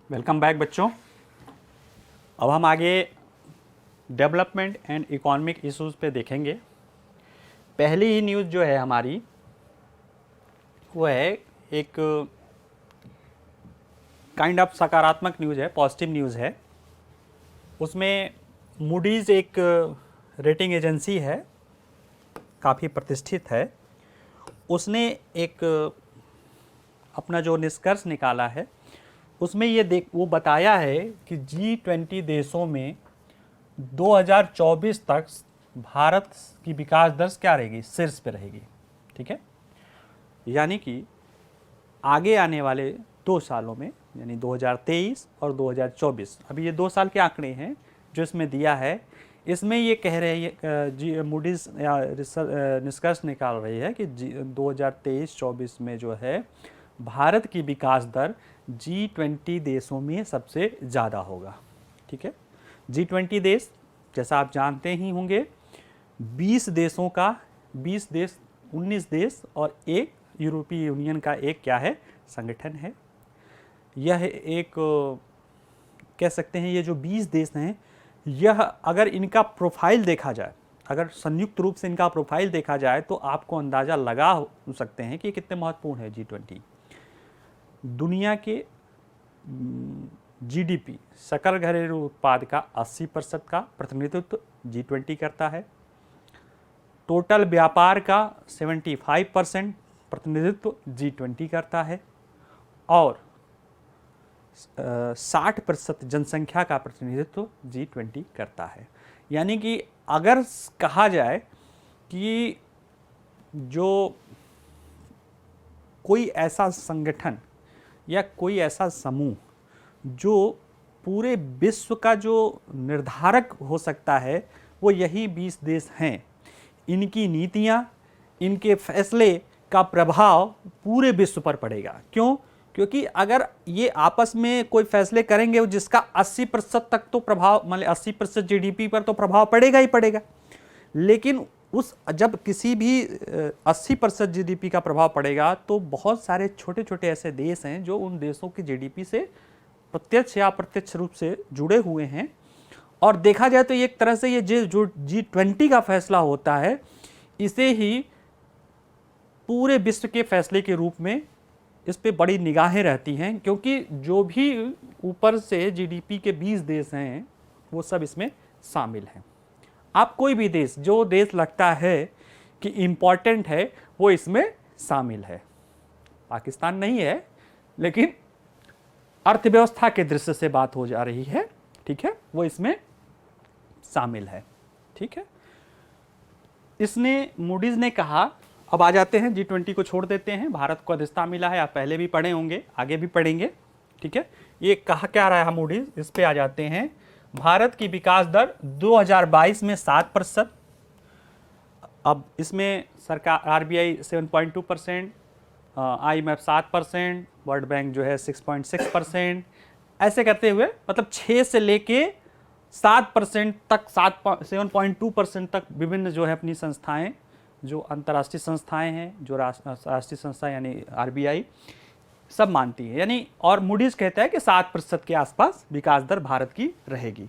Welcome back बच्चों। अब हम आगे डेवलपमेंट एंड इकोनॉमिक इश्यूज पे देखेंगे। पहली ही न्यूज़ जो है हमारी वो है एक काइंड ऑफ सकारात्मक न्यूज़ है, पॉजिटिव न्यूज़ है। उसमें मूडीज़ एक रेटिंग एजेंसी है, काफ़ी प्रतिष्ठित है। उसने एक अपना जो निष्कर्ष निकाला है उसमें ये वो बताया है कि G20 देशों में 2024 तक भारत की विकास दर क्या रहेगी, शीर्ष पे रहेगी। ठीक है, यानी कि आगे आने वाले 2 सालों में, यानी 2023 और 2024, अभी ये 2 साल के आंकड़े हैं जो इसमें दिया है। इसमें ये कह रहे हैं मूडीज निष्कर्ष निकाल रही है कि 2023-24 में जो है भारत की विकास दर G20 देशों में सबसे ज़्यादा होगा। ठीक है, G20 देश जैसा आप जानते ही होंगे 20 देशों का 20 देश 19 देश और एक यूरोपीय यूनियन का एक क्या है, संगठन है। यह एक कह सकते हैं ये जो 20 देश हैं, यह अगर इनका प्रोफाइल देखा जाए, अगर संयुक्त रूप से इनका प्रोफाइल देखा जाए तो आपको अंदाज़ा लगा सकते हैं कि कितने महत्वपूर्ण है G20। दुनिया के जीडीपी सकल घरेलू उत्पाद का 80% का प्रतिनिधित्व G20 करता है। टोटल व्यापार का 75% प्रतिनिधित्व G20 करता है और 60% जनसंख्या का प्रतिनिधित्व G20 करता है। यानी कि अगर कहा जाए कि जो कोई ऐसा संगठन या कोई ऐसा समूह जो पूरे विश्व का जो निर्धारक हो सकता है वो यही 20 देश हैं। इनकी नीतियां, इनके फैसले का प्रभाव पूरे विश्व पर पड़ेगा। क्यों? क्योंकि अगर ये आपस में कोई फैसले करेंगे जिसका 80% तक तो प्रभाव, मतलब 80% जीडीपी पर तो प्रभाव पड़ेगा ही पड़ेगा, लेकिन उस जब किसी भी 80% जीडीपी का प्रभाव पड़ेगा तो बहुत सारे छोटे छोटे ऐसे देश हैं जो उन देशों की जीडीपी से प्रत्यक्ष या अप्रत्यक्ष रूप से जुड़े हुए हैं। और देखा जाए तो एक तरह से ये जो G20 का फैसला होता है, इसे ही पूरे विश्व के फैसले के रूप में इस पे बड़ी निगाहें रहती हैं, क्योंकि जो भी ऊपर से जीडीपी के 20 देश हैं वो सब इसमें शामिल हैं। आप कोई भी देश, जो देश लगता है कि इम्पॉर्टेंट है, वो इसमें शामिल है। पाकिस्तान नहीं है, लेकिन अर्थव्यवस्था के दृष्टि से बात हो जा रही है। ठीक है, वो इसमें शामिल है। ठीक है, इसने मूडीज ने कहा, अब आ जाते हैं G20 को छोड़ देते हैं। भारत को अध्यक्षता मिला है, आप पहले भी पढ़े होंगे, आगे भी पढ़ेंगे। ठीक है, ये कहा क्या रहा है मूडीज, इस पे आ जाते हैं। भारत की विकास दर 2022 में 7%, अब इसमें सरकार RBI 7.2%, IMF 7%, वर्ल्ड बैंक जो है 6.6%, ऐसे करते हुए मतलब 6 से लेके 7% तक, 7.2% तक विभिन्न जो है अपनी संस्थाएं, जो अंतर्राष्ट्रीय संस्थाएं हैं, जो राष्ट्रीय संस्था यानी RBI सब मानती है। यानी और मूडीज कहता है कि 7% के आसपास विकास दर भारत की रहेगी।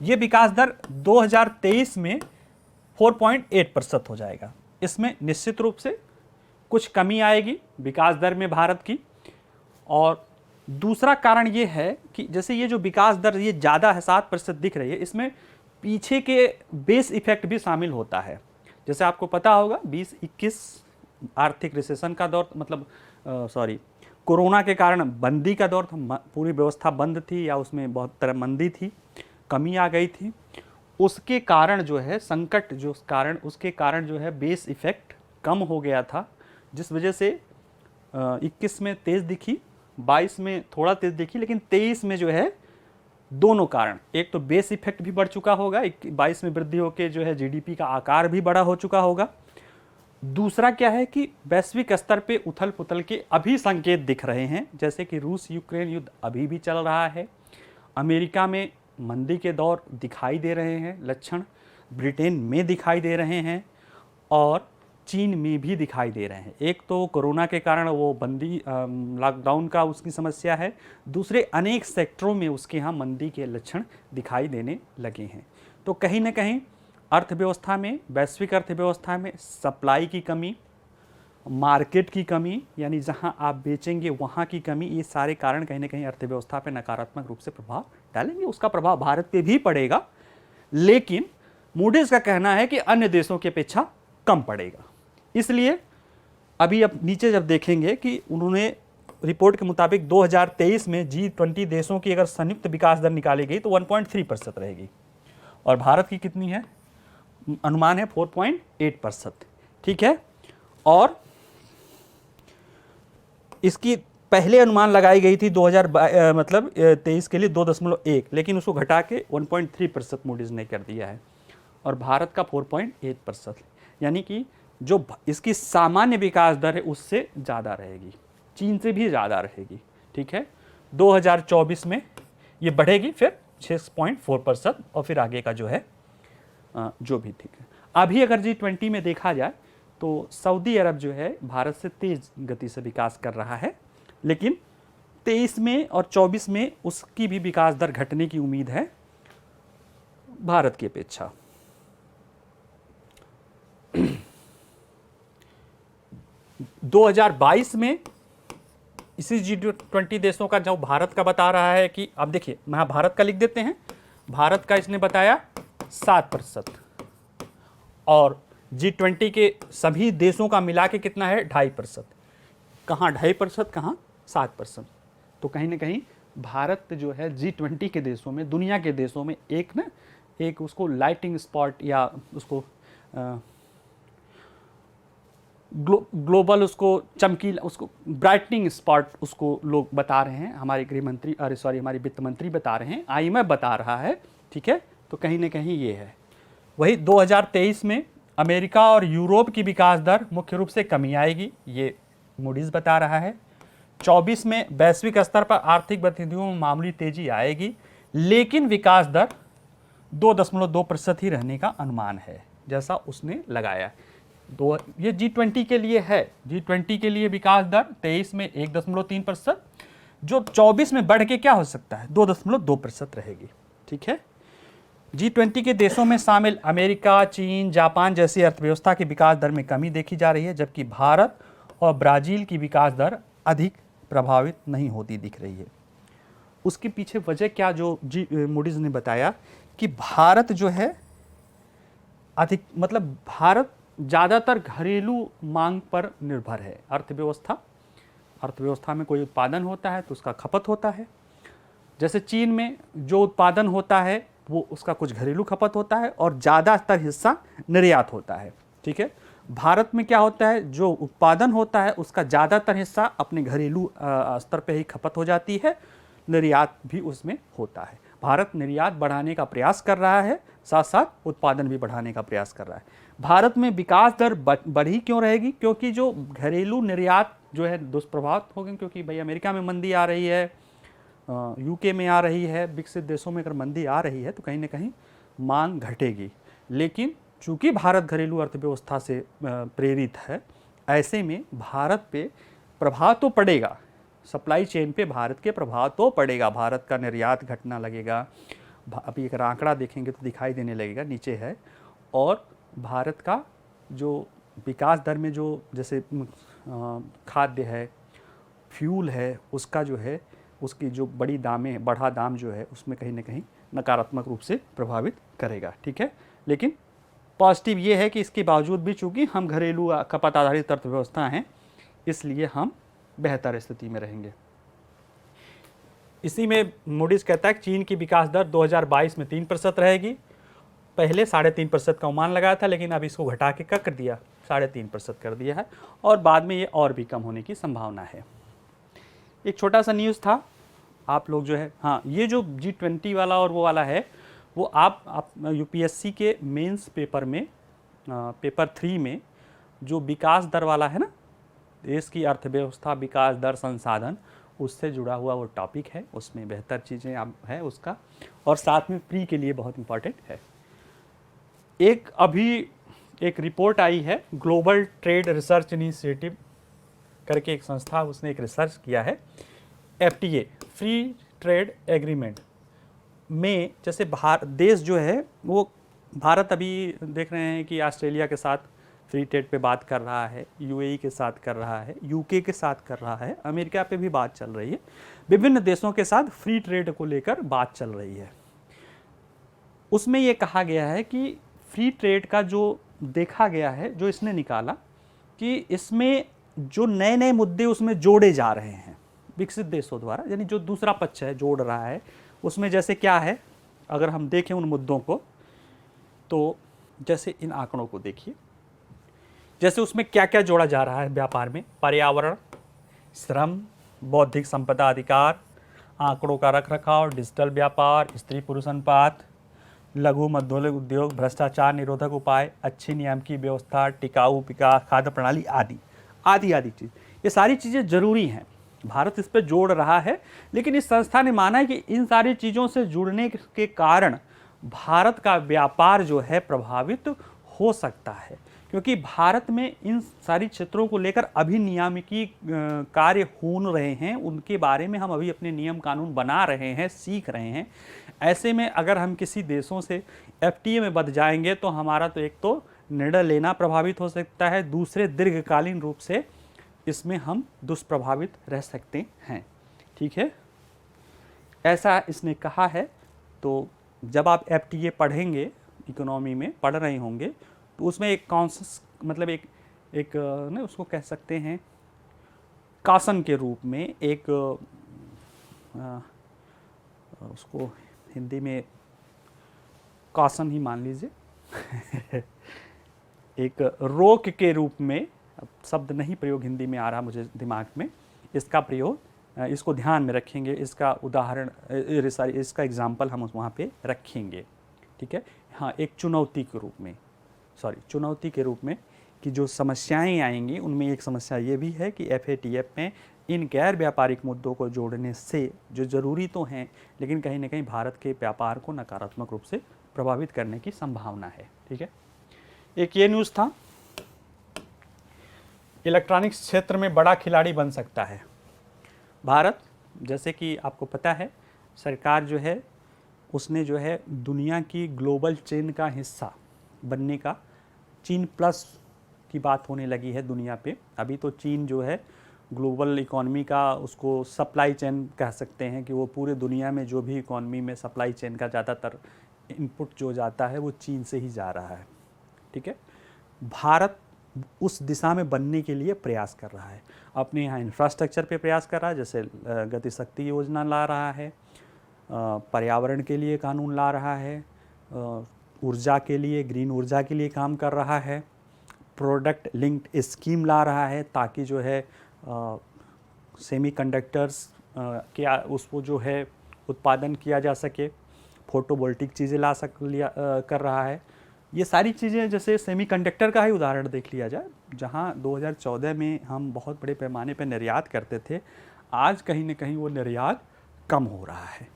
ये विकास दर 2023 में 4.8% हो जाएगा। इसमें निश्चित रूप से कुछ कमी आएगी विकास दर में भारत की। और दूसरा कारण ये है कि जैसे ये जो विकास दर ये ज़्यादा है, 7% दिख रही है, इसमें पीछे के बेस इफेक्ट भी शामिल होता है। जैसे आपको पता होगा 2021 आर्थिक रिसेशन का दौर, मतलब कोरोना के कारण बंदी का दौर था, पूरी व्यवस्था बंद थी या उसमें बहुत तरह मंदी थी, कमी आ गई थी। उसके कारण जो है संकट, जो कारण उसके कारण जो है बेस इफेक्ट कम हो गया था, जिस वजह से 21 में तेज़ दिखी, 22 में थोड़ा तेज़ दिखी, लेकिन 23 में जो है दोनों कारण, एक तो बेस इफेक्ट भी बढ़ चुका होगा, 22 में वृद्धि होकर जो है जीडीपी का आकार भी बड़ा हो चुका होगा। दूसरा क्या है कि वैश्विक स्तर पे उथल पुथल के अभी संकेत दिख रहे हैं, जैसे कि रूस यूक्रेन युद्ध अभी भी चल रहा है, अमेरिका में मंदी के दौर दिखाई दे रहे हैं लक्षण, ब्रिटेन में दिखाई दे रहे हैं, और चीन में भी दिखाई दे रहे हैं। एक तो कोरोना के कारण वो बंदी लॉकडाउन का उसकी समस्या है, दूसरे अनेक सेक्टरों में उसके यहाँ मंदी के लक्षण दिखाई देने लगे हैं। तो कहीं ना कहीं अर्थव्यवस्था में, वैश्विक अर्थव्यवस्था में सप्लाई की कमी, मार्केट की कमी, यानी जहां आप बेचेंगे वहां की कमी, ये सारे कारण कहीं ना कहीं अर्थव्यवस्था पे नकारात्मक रूप से प्रभाव डालेंगे। उसका प्रभाव भारत पे भी पड़ेगा, लेकिन मूडीज का कहना है कि अन्य देशों की अपेक्षा कम पड़ेगा। इसलिए अभी अब नीचे जब देखेंगे कि उन्होंने रिपोर्ट के मुताबिक 2023 में G20 देशों की अगर संयुक्त विकास दर निकाली गई तो 1.3% रहेगी, और भारत की कितनी है, अनुमान है 4.8%। ठीक है, और इसकी पहले अनुमान लगाई गई थी 23 के लिए 2.1, लेकिन उसको घटा के 1.3% मूडीज ने कर दिया है, और भारत का 4.8%, यानी कि जो इसकी सामान्य विकास दर है उससे ज़्यादा रहेगी, चीन से भी ज़्यादा रहेगी। ठीक है, 2024 में ये बढ़ेगी फिर 6.4%, और फिर आगे का जो है जो भी। ठीक है, अभी अगर G20 में देखा जाए तो सऊदी अरब जो है भारत से तेज गति से विकास कर रहा है, लेकिन 23 में और 24 में उसकी भी विकास दर घटने की उम्मीद है भारत की अपेक्षा। दो 2022 में इसी G20 देशों का जो भारत का बता रहा है कि, अब देखिए मैं भारत का लिख देते हैं, भारत का इसने बताया 7%, और G20 के सभी देशों का मिला के कितना है 2.5%। कहाँ 2.5%, कहाँ 7%। तो कहीं ना कहीं भारत जो है G20 के देशों में, दुनिया के देशों में एक उसको लाइटिंग स्पॉट या उसको ग्लोबल उसको चमकीला, उसको ब्राइटनिंग स्पॉट उसको लोग बता रहे हैं, हमारे गृहमंत्री हमारे वित्त मंत्री बता रहे हैं, IMF बता रहा है। ठीक है, तो कहीं ना कहीं ये है। वही 2023 में अमेरिका और यूरोप की विकास दर मुख्य रूप से कमी आएगी, ये मूडीज बता रहा है। 24 में वैश्विक स्तर पर आर्थिक गतिविधियों में मामूली तेजी आएगी, लेकिन विकास दर 2.2% ही रहने का अनुमान है, जैसा उसने लगाया। ये G20 के लिए है, G20 के लिए विकास दर 23 में 1.3%, जो 24 में बढ़ के क्या हो सकता है 2.2% रहेगी। ठीक है, G20 के देशों में शामिल अमेरिका, चीन, जापान जैसी अर्थव्यवस्था की विकास दर में कमी देखी जा रही है, जबकि भारत और ब्राजील की विकास दर अधिक प्रभावित नहीं होती दिख रही है। उसके पीछे वजह क्या, जो मूडीज ने बताया कि भारत जो है अधिक, मतलब भारत ज़्यादातर घरेलू मांग पर निर्भर है। अर्थव्यवस्था में कोई उत्पादन होता है तो उसका खपत होता है। जैसे चीन में जो उत्पादन होता है वो उसका कुछ घरेलू खपत होता है और ज़्यादातर हिस्सा निर्यात होता है। ठीक है, भारत में क्या होता है, जो उत्पादन होता है उसका ज़्यादातर हिस्सा अपने घरेलू स्तर पे ही खपत हो जाती है, निर्यात भी उसमें होता है। भारत निर्यात बढ़ाने का प्रयास कर रहा है, साथ साथ उत्पादन भी बढ़ाने का प्रयास कर रहा है। भारत में विकास दर बढ़ी क्यों रहेगी, क्योंकि जो घरेलू निर्यात जो है दुष्प्रभावित होगी, क्योंकि भाई अमेरिका में मंदी आ रही है, यूके में आ रही है, विकसित देशों में अगर मंदी आ रही है तो कहीं ना कहीं मांग घटेगी। लेकिन चूंकि भारत घरेलू अर्थव्यवस्था से प्रेरित है, ऐसे में भारत पे प्रभाव तो पड़ेगा, सप्लाई चेन पे भारत के प्रभाव तो पड़ेगा, भारत का निर्यात घटना लगेगा। अभी एक आंकड़ा देखेंगे तो दिखाई देने लगेगा, नीचे है। और भारत का जो विकास दर में जो जैसे खाद्य है, फ्यूल है, उसका जो है उसकी जो बढ़ा दाम जो है उसमें कहीं ना कहीं नकारात्मक रूप से प्रभावित करेगा। ठीक है, लेकिन पॉजिटिव ये है कि इसके बावजूद भी चूंकि हम घरेलू खपत आधारित अर्थव्यवस्था हैं, इसलिए हम बेहतर स्थिति में रहेंगे। इसी में मूडीज कहता है कि चीन की विकास दर 2022 में 3% रहेगी। पहले 3.5% का अनुमान लगाया था, लेकिन अब इसको घटा के क्या कर दिया, 3.5% कर दिया है, और बाद में ये और भी कम होने की संभावना है। एक छोटा सा न्यूज़ था, आप लोग जो है, हाँ, ये जो G20 वाला और वो वाला है, वो आप UPSC के मेंस पेपर में पेपर 3 में जो विकास दर वाला है ना, देश की अर्थव्यवस्था विकास दर संसाधन, उससे जुड़ा हुआ वो टॉपिक है, उसमें बेहतर चीज़ें आप है उसका, और साथ में प्री के लिए बहुत इम्पॉर्टेंट है। एक अभी एक रिपोर्ट आई है, ग्लोबल ट्रेड रिसर्च इनिशिएटिव करके एक संस्था, उसने एक रिसर्च किया है। FTA फ्री ट्रेड एग्रीमेंट में जैसे देश जो है वो, भारत अभी देख रहे हैं कि ऑस्ट्रेलिया के साथ फ्री ट्रेड पे बात कर रहा है, UAE के साथ कर रहा है, UK के साथ कर रहा है, अमेरिका पे भी बात चल रही है, विभिन्न देशों के साथ फ्री ट्रेड को लेकर बात चल रही है। उसमें ये कहा गया है कि फ्री ट्रेड का जो देखा गया है, जो इसने निकाला कि इसमें जो नए नए मुद्दे उसमें जोड़े जा रहे हैं विकसित देशों द्वारा, यानी जो दूसरा पक्ष है जोड़ रहा है, उसमें जैसे क्या है, अगर हम देखें उन मुद्दों को, तो जैसे इन आंकड़ों को देखिए, जैसे उसमें क्या क्या जोड़ा जा रहा है व्यापार में, पर्यावरण, श्रम, बौद्धिक संपदा अधिकार, आंकड़ों का रखरखाव, डिजिटल व्यापार, स्त्री पुरुष अनुपात, लघु मध्यम उद्योग, भ्रष्टाचार निरोधक उपाय, अच्छी नियम की व्यवस्था, टिकाऊ विकास, खाद्य प्रणाली आदि आदि आदि चीज़, ये सारी चीज़ें जरूरी हैं। भारत इस पर जोड़ रहा है, लेकिन इस संस्था ने माना है कि इन सारी चीज़ों से जुड़ने के कारण भारत का व्यापार जो है प्रभावित हो सकता है, क्योंकि भारत में इन सारी क्षेत्रों को लेकर अभी नियामकी कार्य हो रहे हैं, उनके बारे में हम अभी अपने नियम कानून बना रहे हैं, सीख रहे हैं। ऐसे में अगर हम किसी देशों से FTA में बंध जाएंगे तो हमारा तो एक तो निर्णय लेना प्रभावित हो सकता है, दूसरे दीर्घकालीन रूप से इसमें हम दुष्प्रभावित रह सकते हैं। ठीक है, ऐसा इसने कहा है। तो जब आप FTA पढ़ेंगे, इकोनॉमी में पढ़ रहे होंगे, तो उसमें एक कॉन्सेप्ट, मतलब एक ना उसको कह सकते हैं कासन के रूप में, एक उसको हिंदी में कासन ही मान लीजिए एक रोक के रूप में, अब शब्द नहीं प्रयोग हिंदी में आ रहा मुझे दिमाग में, इसका प्रयोग, इसको ध्यान में रखेंगे, इसका उदाहरण, इसका एग्जाम्पल हम वहाँ पे रखेंगे। ठीक है, हाँ, एक चुनौती के रूप में, चुनौती के रूप में कि जो समस्याएं आएंगी, उनमें एक समस्या ये भी है कि FATF में इन गैर व्यापारिक मुद्दों को जोड़ने से, जो ज़रूरी तो हैं लेकिन कहीं ना कहीं भारत के व्यापार को नकारात्मक रूप से प्रभावित करने की संभावना है। ठीक है, एक ये न्यूज़ था, इलेक्ट्रॉनिक्स क्षेत्र में बड़ा खिलाड़ी बन सकता है भारत। जैसे कि आपको पता है, सरकार जो है उसने जो है दुनिया की ग्लोबल चेन का हिस्सा बनने का, चीन प्लस की बात होने लगी है दुनिया पे। अभी तो चीन जो है ग्लोबल इकॉनमी का, उसको सप्लाई चेन कह सकते हैं कि वो पूरे दुनिया में जो भी इकॉनमी में सप्लाई चेन का ज़्यादातर इनपुट जो जाता है वो चीन से ही जा रहा है। ठीक है, भारत उस दिशा में बनने के लिए प्रयास कर रहा है, अपने यहाँ इंफ्रास्ट्रक्चर पे प्रयास कर रहा है, जैसे गति शक्ति योजना ला रहा है, पर्यावरण के लिए कानून ला रहा है, ऊर्जा के लिए, ग्रीन ऊर्जा के लिए काम कर रहा है, प्रोडक्ट लिंक्ड स्कीम ला रहा है ताकि जो है सेमीकंडक्टर्स क्या उसको जो है उत्पादन किया जा सके, फोटोवोल्टिक चीज़ें कर रहा है। ये सारी चीज़ें, जैसे सेमीकंडक्टर का ही उदाहरण देख लिया जाए, जहाँ 2014 में हम बहुत बड़े पैमाने पर निर्यात करते थे, आज कहीं न कहीं वो निर्यात कम हो रहा है।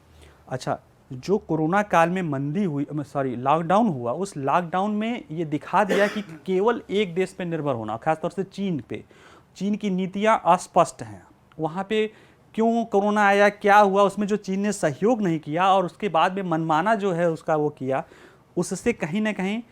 अच्छा, जो कोरोना काल में मंदी हुई, लॉकडाउन हुआ, उस लॉकडाउन में ये दिखा दिया कि केवल एक देश पे निर्भर होना, खासतौर से चीन पे, चीन की नीतियाँ अस्पष्ट हैं। वहाँ पे क्यों कोरोना आया, क्या हुआ, उसमें जो चीन ने सहयोग नहीं किया और उसके बाद में मनमाना जो है उसका वो किया, उससे कहीं ना कहीं,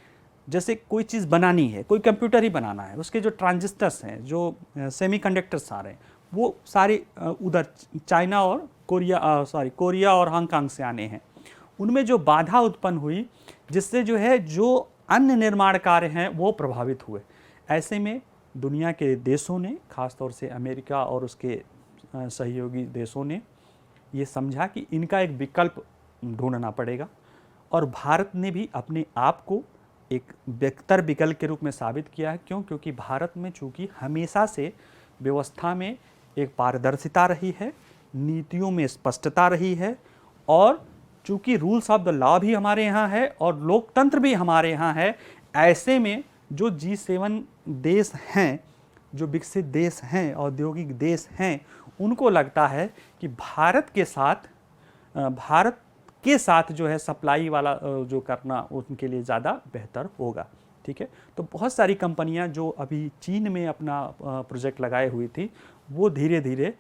जैसे कोई चीज़ बनानी है, कोई कंप्यूटर ही बनाना है, उसके जो ट्रांजिस्टर्स हैं, जो सेमीकंडक्टर्स आ रहे हैं, वो सारे उधर चाइना और कोरिया और हांगकांग से आने हैं। उनमें जो बाधा उत्पन्न हुई, जिससे जो है जो अन्य निर्माण कार्य हैं वो प्रभावित हुए। ऐसे में दुनिया के देशों ने, खासतौर से अमेरिका और उसके सहयोगी देशों ने ये समझा कि इनका एक विकल्प ढूंढना पड़ेगा, और भारत ने भी अपने आप को एक बेहतर विकल्प के रूप में साबित किया है। क्यों? क्योंकि भारत में चूँकि हमेशा से व्यवस्था में एक पारदर्शिता रही है, नीतियों में स्पष्टता रही है, और चूँकि रूल्स ऑफ द लॉ भी हमारे यहाँ है और लोकतंत्र भी हमारे यहाँ है। ऐसे में जो G7 देश हैं, जो विकसित देश हैं, औद्योगिक देश हैं, उनको लगता है कि भारत के साथ जो है सप्लाई वाला जो करना उनके लिए ज़्यादा बेहतर होगा। ठीक है। तो बहुत सारी कंपनियां जो अभी चीन में अपना प्रोजेक्ट लगाए हुई थी, वो धीरे धीरे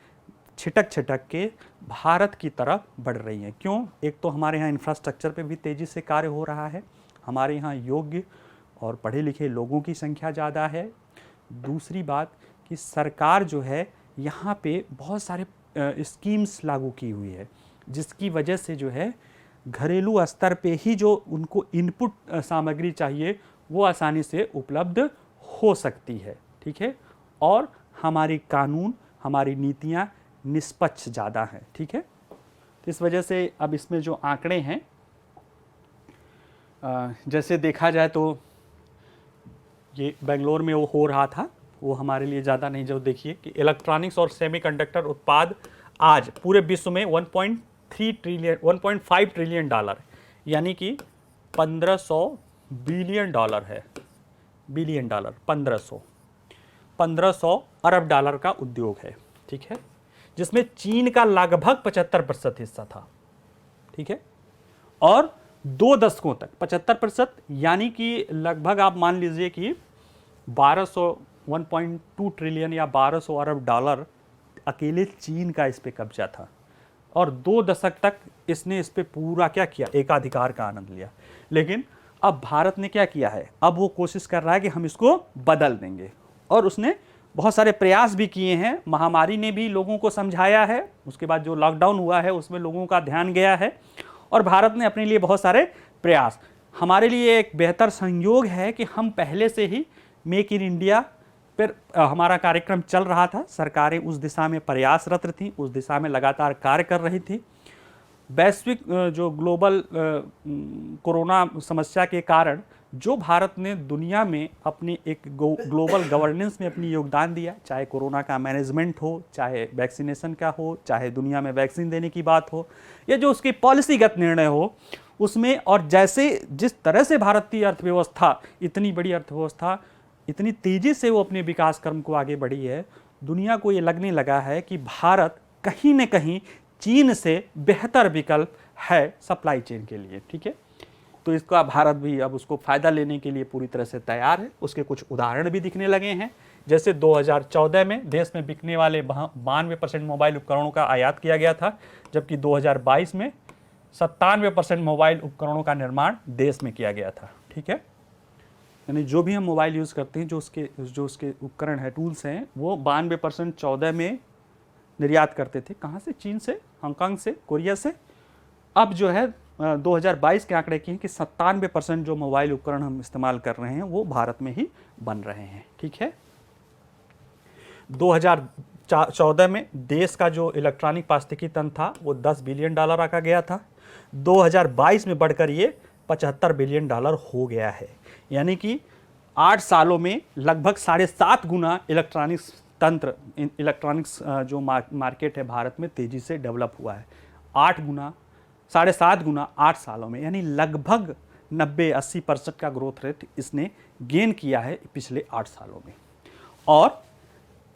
छिटक छिटक के भारत की तरफ बढ़ रही हैं। क्यों? एक तो हमारे यहाँ इंफ्रास्ट्रक्चर पे भी तेज़ी से कार्य हो रहा है, हमारे यहाँ योग्य और पढ़े लिखे लोगों की संख्या ज़्यादा है। दूसरी बात कि सरकार जो है यहाँ पे बहुत सारे स्कीम्स लागू की हुई है, जिसकी वजह से जो है घरेलू स्तर पे ही जो उनको इनपुट सामग्री चाहिए वो आसानी से उपलब्ध हो सकती है, ठीक है। और हमारी कानून, हमारी नीतियाँ निष्पक्ष ज़्यादा हैं, ठीक है। तो इस वजह से अब इसमें जो आंकड़े हैं, जैसे देखा जाए तो ये बेंगलोर में वो हो रहा था, वो हमारे लिए ज़्यादा नहीं। जो देखिए कि इलेक्ट्रॉनिक्स और सेमीकंडक्टर उत्पाद आज पूरे विश्व में 1.5 ट्रिलियन डॉलर, यानी कि 1500 बिलियन डॉलर है। बिलियन डॉलर 1500 अरब डॉलर का उद्योग है, ठीक है, जिसमें चीन का लगभग 75% हिस्सा था, ठीक है। और 2 दशकों तक 75%, यानी कि लगभग आप मान लीजिए कि 1.2 ट्रिलियन या 1200 अरब डॉलर अकेले चीन का इस पे कब्जा था। और 2 दशक तक इसने इस पे पूरा क्या किया, एकाधिकार का आनंद लिया। लेकिन अब भारत ने क्या किया है, अब वो कोशिश कर रहा है कि हम इसको बदल देंगे, और उसने बहुत सारे प्रयास भी किए हैं। महामारी ने भी लोगों को समझाया है, उसके बाद जो लॉकडाउन हुआ है उसमें लोगों का ध्यान गया है, और भारत ने अपने लिए बहुत सारे प्रयास। हमारे लिए एक बेहतर संयोग है कि हम पहले से ही मेक इन इंडिया पर हमारा कार्यक्रम चल रहा था, सरकारें उस दिशा में प्रयासरत थीं, उस दिशा में लगातार कार्य कर रही थी। वैश्विक जो ग्लोबल कोरोना समस्या के कारण जो भारत ने दुनिया में अपनी एक ग्लोबल गवर्नेंस में अपनी योगदान दिया, चाहे कोरोना का मैनेजमेंट हो, चाहे वैक्सीनेशन का हो, चाहे दुनिया में वैक्सीन देने की बात हो, या जो उसकी पॉलिसीगत निर्णय हो उसमें, और जैसे जिस तरह से भारतीय अर्थव्यवस्था, इतनी बड़ी अर्थव्यवस्था इतनी तेज़ी से वो अपने विकास क्रम को आगे बढ़ी है, दुनिया को ये लगने लगा है कि भारत कहीं न कहीं चीन से बेहतर विकल्प है सप्लाई चेन के लिए, ठीक है। तो इसका भारत भी अब उसको फ़ायदा लेने के लिए पूरी तरह से तैयार है। उसके कुछ उदाहरण भी दिखने लगे हैं, जैसे 2014 में देश में बिकने वाले 92% मोबाइल उपकरणों का आयात किया गया था, जबकि 2022 में 97% मोबाइल उपकरणों का निर्माण देश में किया गया था, ठीक है। यानी जो भी हम मोबाइल यूज़ करते हैं, जो उसके उपकरण है, टूल्स हैं, वो 92% 14 में निर्यात करते थे। कहाँ से? चीन से, हांगकांग से, कोरिया से। अब जो है 2022 के आंकड़े की हैं कि 97% जो मोबाइल उपकरण हम इस्तेमाल कर रहे हैं वो भारत में ही बन रहे हैं, ठीक है। 2014 में देश का जो इलेक्ट्रॉनिक पारिस्थितिकी तंत्र था वो 10 बिलियन डॉलर रखा गया था। 2022 में बढ़कर ये 75 बिलियन डॉलर हो गया है, यानी कि 8 सालों में लगभग 7.5 गुना इलेक्ट्रॉनिक्स तंत्र, इलेक्ट्रॉनिक्स जो मार्केट है भारत में तेज़ी से डेवलप हुआ है। 8 गुना, 7.5 गुना 8 सालों में, यानी लगभग 90-80% का ग्रोथ रेट इसने गेन किया है पिछले 8 सालों में। और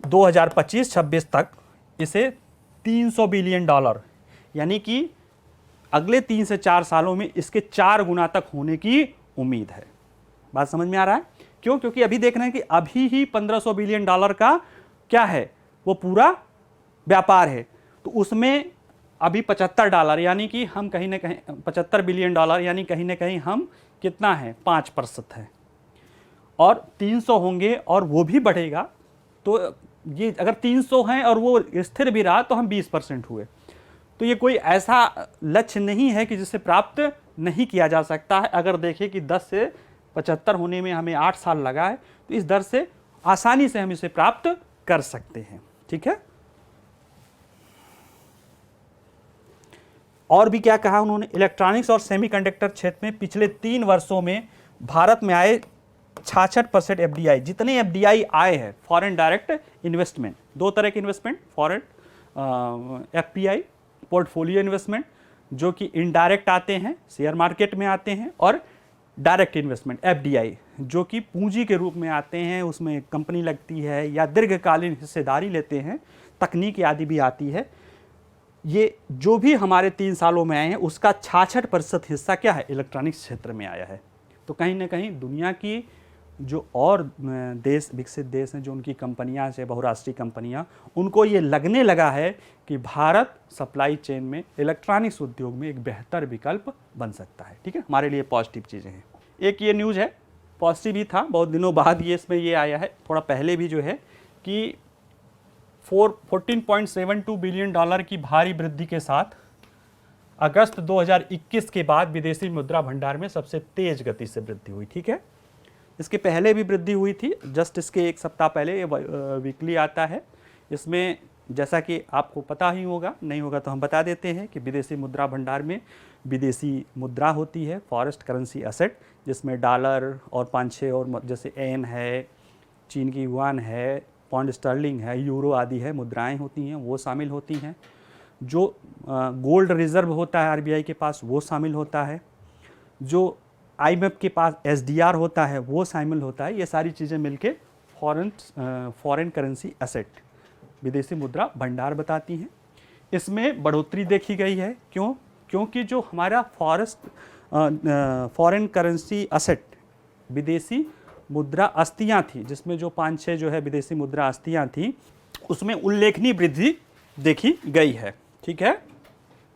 2025-26 तक इसे 300 बिलियन डॉलर, यानी कि अगले 3 से 4 सालों में इसके 4 गुना तक होने की उम्मीद है। बात समझ में आ रहा है? क्यों? क्योंकि अभी देख रहे हैं कि अभी ही 1500 बिलियन डॉलर का क्या है, वो पूरा व्यापार है। तो उसमें अभी 75 डॉलर, यानी कि हम कहीं ना कहीं 75 बिलियन डॉलर, यानी कहीं ना कहीं हम कितना है, 5% है। और 300 होंगे और वो भी बढ़ेगा, तो ये अगर 300 हैं और वो स्थिर भी रहा तो हम 20% हुए। तो ये कोई ऐसा लक्ष्य नहीं है कि जिसे प्राप्त नहीं किया जा सकता है। अगर देखें कि 10 से 75 होने में हमें 8 साल लगा है, तो इस दर से आसानी से हम इसे प्राप्त कर सकते हैं, ठीक है। और भी क्या कहा उन्होंने, इलेक्ट्रॉनिक्स और सेमीकंडक्टर क्षेत्र में पिछले 3 वर्षों में भारत में आए 66% एफडीआई। जितने एफडीआई आए हैं, फॉरेन डायरेक्ट इन्वेस्टमेंट, 2 तरह के investment, foreign FPI, portfolio investment, जो कि इनडायरेक्ट आते हैं, शेयर मार्केट में आते हैं, और डायरेक्ट इन्वेस्टमेंट एफडीआई, जो कि पूंजी के रूप में आते हैं, उसमें कंपनी लगती है या दीर्घकालीन हिस्सेदारी लेते हैं, तकनीक आदि भी आती है। ये जो भी हमारे 3 सालों में आए हैं उसका 66% हिस्सा क्या है, इलेक्ट्रॉनिक्स क्षेत्र में आया है। तो कहीं ना कहीं दुनिया की जो और देश, विकसित देश हैं, जो उनकी कंपनियां हैं, बहुराष्ट्रीय कंपनियां, उनको ये लगने लगा है कि भारत सप्लाई चेन में, इलेक्ट्रॉनिक्स उद्योग में एक बेहतर विकल्प बन सकता है। ठीक है, हमारे लिए पॉजिटिव चीज़ें हैं। एक ये न्यूज़ है, पॉजिटिव ही था, बहुत दिनों बाद ये इसमें ये आया है, थोड़ा पहले भी जो है कि 14.72 बिलियन डॉलर की भारी वृद्धि के साथ अगस्त 2021 के बाद विदेशी मुद्रा भंडार में सबसे तेज गति से वृद्धि हुई। ठीक है, इसके पहले भी वृद्धि हुई थी, जस्ट इसके एक सप्ताह पहले ये वीकली आता है। इसमें जैसा कि आपको पता ही होगा, नहीं होगा तो हम बता देते हैं कि विदेशी मुद्रा भंडार में विदेशी मुद्रा होती है, फॉरेस्ट करेंसी एसेट, जिसमें डॉलर और 5-6 और जैसे एन है, चीन की युआन है, पाउंड स्टर्लिंग है, यूरो आदि है, मुद्राएं होती हैं, वो शामिल होती हैं। जो गोल्ड रिजर्व होता है आरबीआई के पास, वो शामिल होता है। जो आईएमएफ के पास एसडीआर होता है, वो शामिल होता है। ये सारी चीज़ें मिलके फॉरेन करेंसी एसेट, विदेशी मुद्रा भंडार बताती हैं। इसमें बढ़ोतरी देखी गई है। क्यों? क्योंकि जो हमारा फॉरेन करेंसी एसेट, विदेशी मुद्रा अस्तियाँ थी, जिसमें जो 5-6 जो है विदेशी मुद्रा अस्तियाँ थी, उसमें उल्लेखनीय वृद्धि देखी गई है। ठीक है,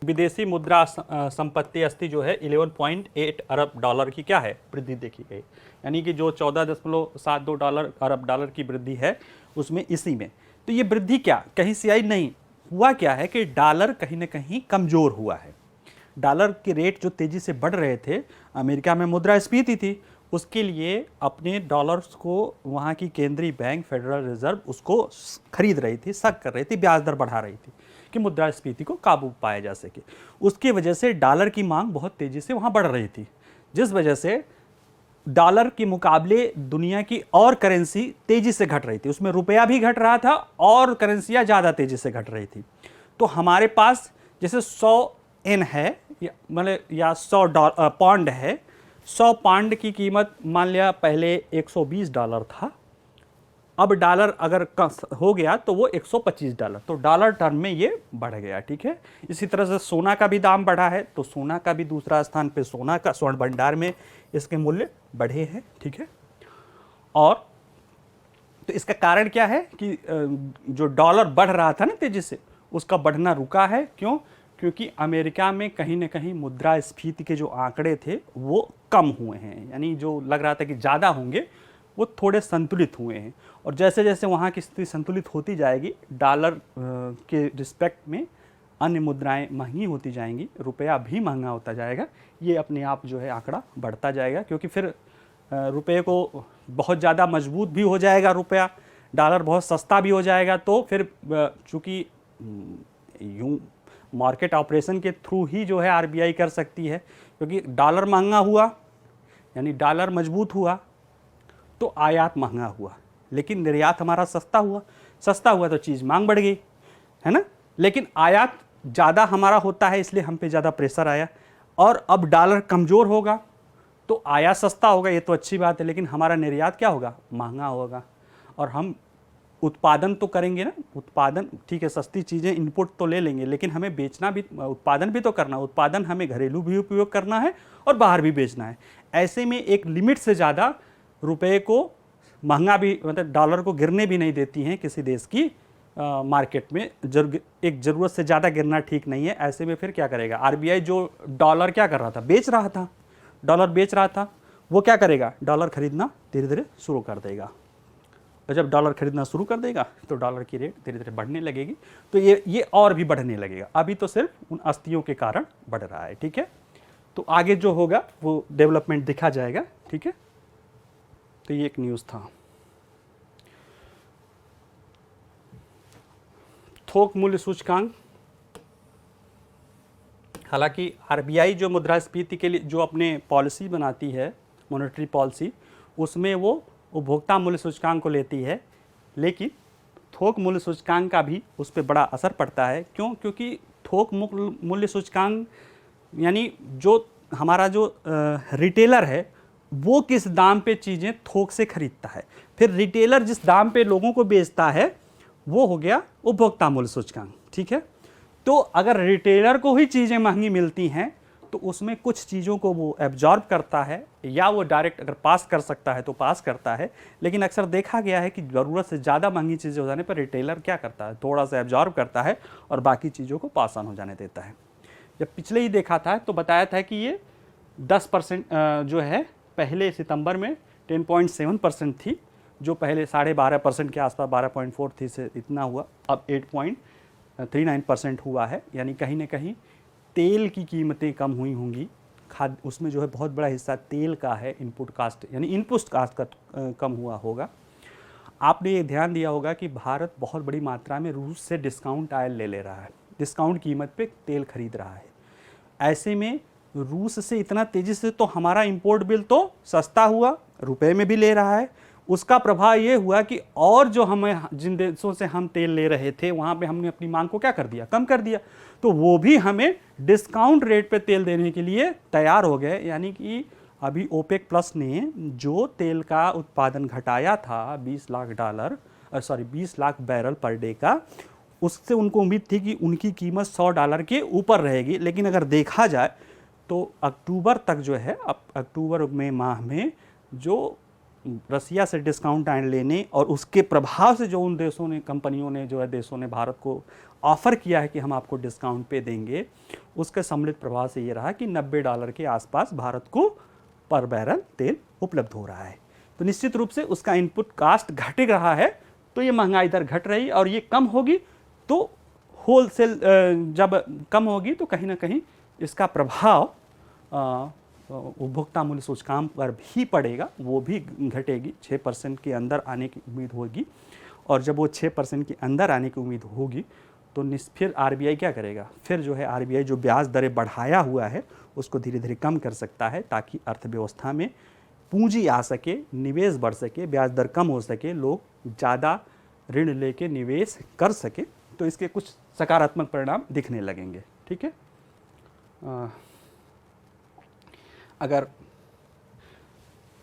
विदेशी मुद्रा संपत्ति अस्थि जो है 11.8 अरब डॉलर की क्या है, वृद्धि देखी गई। यानी कि जो 14.72 अरब डॉलर की वृद्धि है उसमें, इसी में। तो ये वृद्धि क्या कहीं से आई? नहीं, हुआ क्या है कि डॉलर कहीं ना कहीं कमज़ोर हुआ है। डॉलर के रेट जो तेज़ी से बढ़ रहे थे, अमेरिका में मुद्रास्फीति थी, उसके लिए अपने डॉलर्स को वहाँ की केंद्रीय बैंक फेडरल रिजर्व उसको खरीद रही थी, सख्त कर रही थी, ब्याज दर बढ़ा रही थी कि मुद्रास्फीति को काबू पाया जा सके। उसकी वजह से डॉलर की मांग बहुत तेज़ी से वहाँ बढ़ रही थी, जिस वजह से डॉलर के मुकाबले दुनिया की और करेंसी तेज़ी से घट रही थी। उसमें रुपया भी घट रहा था और करेंसियाँ ज़्यादा तेज़ी से घट रही थी। तो हमारे पास जैसे 100 एन है, या 100 पाउंड है, 100 पाउंड की कीमत मान लिया पहले $120 था, अब डॉलर अगर हो गया तो वो $125, तो डॉलर टर्म में ये बढ़ गया। ठीक है, इसी तरह से सोना का भी दाम बढ़ा है, तो सोना का भी दूसरा स्थान पे सोना का, स्वर्ण भंडार में इसके मूल्य बढ़े हैं। ठीक है, और तो इसका कारण क्या है कि जो डॉलर बढ़ रहा था ना तेजी से, उसका बढ़ना रुका है। क्यों? क्योंकि अमेरिका में कहीं ना कहीं मुद्रास्फीति के जो आंकड़े थे वो कम हुए हैं, यानी जो लग रहा था कि ज़्यादा होंगे वो थोड़े संतुलित हुए हैं। और जैसे जैसे वहाँ की स्थिति संतुलित होती जाएगी, डॉलर के रिस्पेक्ट में अन्य मुद्राएं महंगी होती जाएंगी, रुपया भी महंगा होता जाएगा, ये अपने आप जो है आंकड़ा बढ़ता जाएगा। क्योंकि फिर रुपये को बहुत ज़्यादा मजबूत भी हो जाएगा रुपया, डॉलर बहुत सस्ता भी हो जाएगा। तो फिर चूँकि यूँ मार्केट ऑपरेशन के थ्रू ही जो है आरबीआई कर सकती है, क्योंकि डॉलर महंगा हुआ यानी डॉलर मजबूत हुआ तो आयात महंगा हुआ, लेकिन निर्यात हमारा सस्ता हुआ। सस्ता हुआ तो चीज़ मांग बढ़ गई, है ना। लेकिन आयात ज़्यादा हमारा होता है, इसलिए हम पे ज़्यादा प्रेशर आया। और अब डॉलर कमज़ोर होगा तो आयात सस्ता होगा, ये तो अच्छी बात है, लेकिन हमारा निर्यात क्या होगा, महंगा होगा। और हम उत्पादन तो करेंगे ना, उत्पादन ठीक है, सस्ती चीज़ें इनपुट तो ले लेंगे, लेकिन हमें बेचना भी, उत्पादन भी तो करना। उत्पादन हमें घरेलू भी उपयोग करना है और बाहर भी बेचना है। ऐसे में एक लिमिट से ज़्यादा रुपए को महंगा भी, मतलब डॉलर को गिरने भी नहीं देती हैं किसी देश की मार्केट में। एक ज़रूरत से ज़्यादा गिरना ठीक नहीं है। ऐसे में फिर क्या करेगा आरबीआई? जो डॉलर क्या कर रहा था, बेच रहा था, डॉलर बेच रहा था, वो क्या करेगा, डॉलर खरीदना धीरे धीरे शुरू कर देगा। और जब डॉलर खरीदना शुरू कर देगा तो डॉलर की रेट धीरे धीरे बढ़ने लगेगी। तो ये और भी बढ़ने लगेगा। अभी तो सिर्फ उन अस्थियों के कारण बढ़ रहा है। ठीक है, तो आगे जो होगा वो डेवलपमेंट दिखा जाएगा। ठीक है, तो ये एक न्यूज़ था। थोक मूल्य सूचकांक, हालांकि आरबीआई जो मुद्रास्फीति के लिए जो अपने पॉलिसी बनाती है, मॉनेटरी पॉलिसी, उसमें वो उपभोक्ता मूल्य सूचकांक को लेती है, लेकिन थोक मूल्य सूचकांक का भी उस पर बड़ा असर पड़ता है। क्यों? क्योंकि थोक मूल्य सूचकांक यानी जो हमारा जो रिटेलर है वो किस दाम पे चीज़ें थोक से खरीदता है, फिर रिटेलर जिस दाम पे लोगों को बेचता है वो हो गया उपभोक्ता मूल्य सूचकांक। ठीक है, तो अगर रिटेलर को ही चीज़ें महंगी मिलती हैं तो उसमें कुछ चीज़ों को वो एब्जॉर्ब करता है, या वो डायरेक्ट अगर पास कर सकता है तो पास करता है। लेकिन अक्सर देखा गया है कि ज़रूरत से ज़्यादा महंगी चीज़ें हो जाने पर रिटेलर क्या करता है, थोड़ा सा एब्जॉर्ब करता है और बाकी चीज़ों को पास ऑन हो जाने देता है। जब पिछले ही देखा था तो बताया था कि ये 10% जो है पहले सितंबर में 10.7% थी, जो पहले 12.5% के आसपास 12.4 थी से इतना हुआ, अब 8.39% हुआ है। यानी कहीं ना कहीं तेल की कीमतें कम हुई होंगी। खाद उसमें जो है बहुत बड़ा हिस्सा तेल का है, इनपुट कास्ट यानी इनपुट कास्ट का कम हुआ होगा। आपने ये ध्यान दिया होगा कि भारत बहुत बड़ी मात्रा में रूस से डिस्काउंट आयल ले रहा है, डिस्काउंट कीमत पे तेल खरीद रहा है। ऐसे में रूस से इतना तेज़ी से तो हमारा इंपोर्ट बिल तो सस्ता हुआ, रुपए में भी ले रहा है। उसका प्रभाव ये हुआ कि और जो हमें जिन देशों से हम तेल ले रहे थे वहाँ पे हमने अपनी मांग को क्या कर दिया, कम कर दिया, तो वो भी हमें डिस्काउंट रेट पे तेल देने के लिए तैयार हो गए। यानी कि अभी ओपेक प्लस ने जो तेल का उत्पादन घटाया था 20 लाख बैरल पर डे का, उससे उनको उम्मीद थी कि उनकी कीमत $100 के ऊपर रहेगी। लेकिन अगर देखा जाए तो अक्टूबर तक जो है, अब अक्टूबर में माह में जो रसिया से डिस्काउंट आयल लेने और उसके प्रभाव से जो उन देशों ने, कंपनियों ने, जो है देशों ने भारत को ऑफ़र किया है कि हम आपको डिस्काउंट पे देंगे, उसके सम्मिलित प्रभाव से ये रहा कि $90 के आसपास भारत को पर बैरल तेल उपलब्ध हो रहा है। तो निश्चित रूप से उसका इनपुट कास्ट घट रहा है, तो ये महंगाई दर घट रही और ये कम होगी तो होलसेल जब कम होगी तो कहीं ना कहीं इसका प्रभाव उपभोक्ता मूल्य सूचकांक पर भी पड़ेगा, वो भी घटेगी, 6% के अंदर आने की उम्मीद होगी। और जब वो 6% के अंदर आने की उम्मीद होगी तो फिर आरबीआई क्या करेगा, फिर जो है आरबीआई जो ब्याज दरें बढ़ाया हुआ है उसको धीरे धीरे कम कर सकता है, ताकि अर्थव्यवस्था में पूंजी आ सके, निवेश बढ़ सके, ब्याज दर कम हो सके, लोग ज़्यादा ऋण लेके निवेश कर सके। तो इसके कुछ सकारात्मक परिणाम दिखने लगेंगे। ठीक है, अगर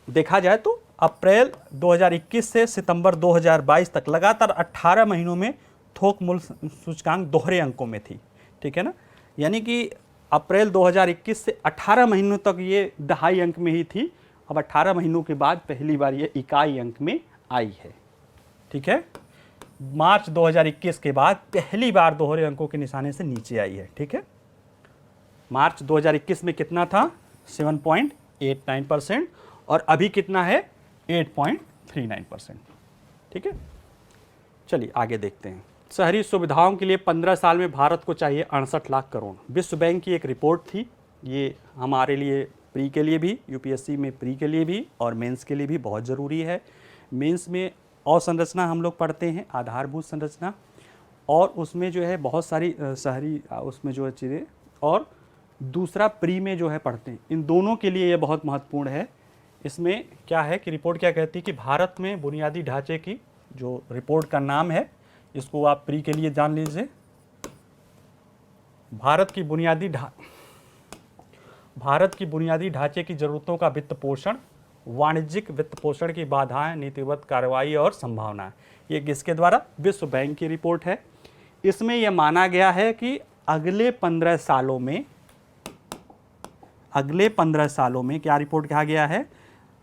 देखा जाए तो अप्रैल 2021 से सितंबर 2022 तक लगातार 18 महीनों में थोक मूल्य सूचकांक दोहरे अंकों में थी। ठीक है ना, यानी कि अप्रैल 2021 से 18 महीनों तक ये दहाई अंक में ही थी, अब 18 महीनों के बाद पहली बार ये इकाई अंक में आई है। ठीक है, मार्च 2021 के बाद पहली बार दोहरे अंकों के निशाने से नीचे आई है। ठीक है, मार्च 2021 में कितना था, 7.89% और अभी कितना है, 8.39%। ठीक है, चलिए आगे देखते हैं। शहरी सुविधाओं के लिए 15 साल में भारत को चाहिए 68 लाख करोड़। विश्व बैंक की एक रिपोर्ट थी, ये हमारे लिए प्री के लिए भी, यूपीएससी में प्री के लिए भी और मेंस के लिए भी बहुत ज़रूरी है। मेंस में अवसंरचना हम लोग पढ़ते हैं, आधारभूत संरचना, और उसमें जो है बहुत सारी शहरी उसमें जो है चीज़ें, और दूसरा प्री में जो है पढ़ते हैं। इन दोनों के लिए ये बहुत महत्वपूर्ण है। इसमें क्या है कि रिपोर्ट क्या कहती है कि भारत में बुनियादी ढांचे की, जो रिपोर्ट का नाम है इसको आप प्री के लिए जान लीजिए, भारत की बुनियादी ढांचे की ज़रूरतों का वित्त पोषण, वाणिज्यिक वित्त पोषण की बाधाएं, नीतिगत कार्रवाई और संभावनाएं। ये किसके द्वारा, विश्व बैंक की रिपोर्ट है। इसमें यह माना गया है कि अगले 15 सालों में क्या रिपोर्ट कहा गया है,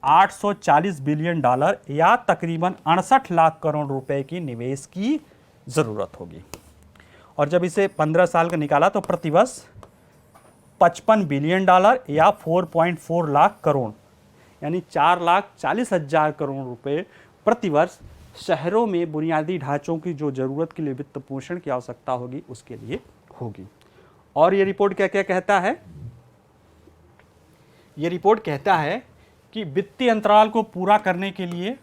$840 बिलियन या तकरीबन 68 लाख करोड़ रुपए की निवेश की ज़रूरत होगी। और जब इसे 15 साल का निकाला तो प्रतिवर्ष $55 बिलियन या 4.4 लाख करोड़, यानी 4,40,000 करोड़ रुपए प्रतिवर्ष शहरों में बुनियादी ढांचों की जो ज़रूरत के लिए वित्त पोषण की आवश्यकता होगी उसके लिए होगी। और ये रिपोर्ट क्या क्या कहता है, ये रिपोर्ट कहता है कि वित्तीय अंतराल को पूरा करने के लिए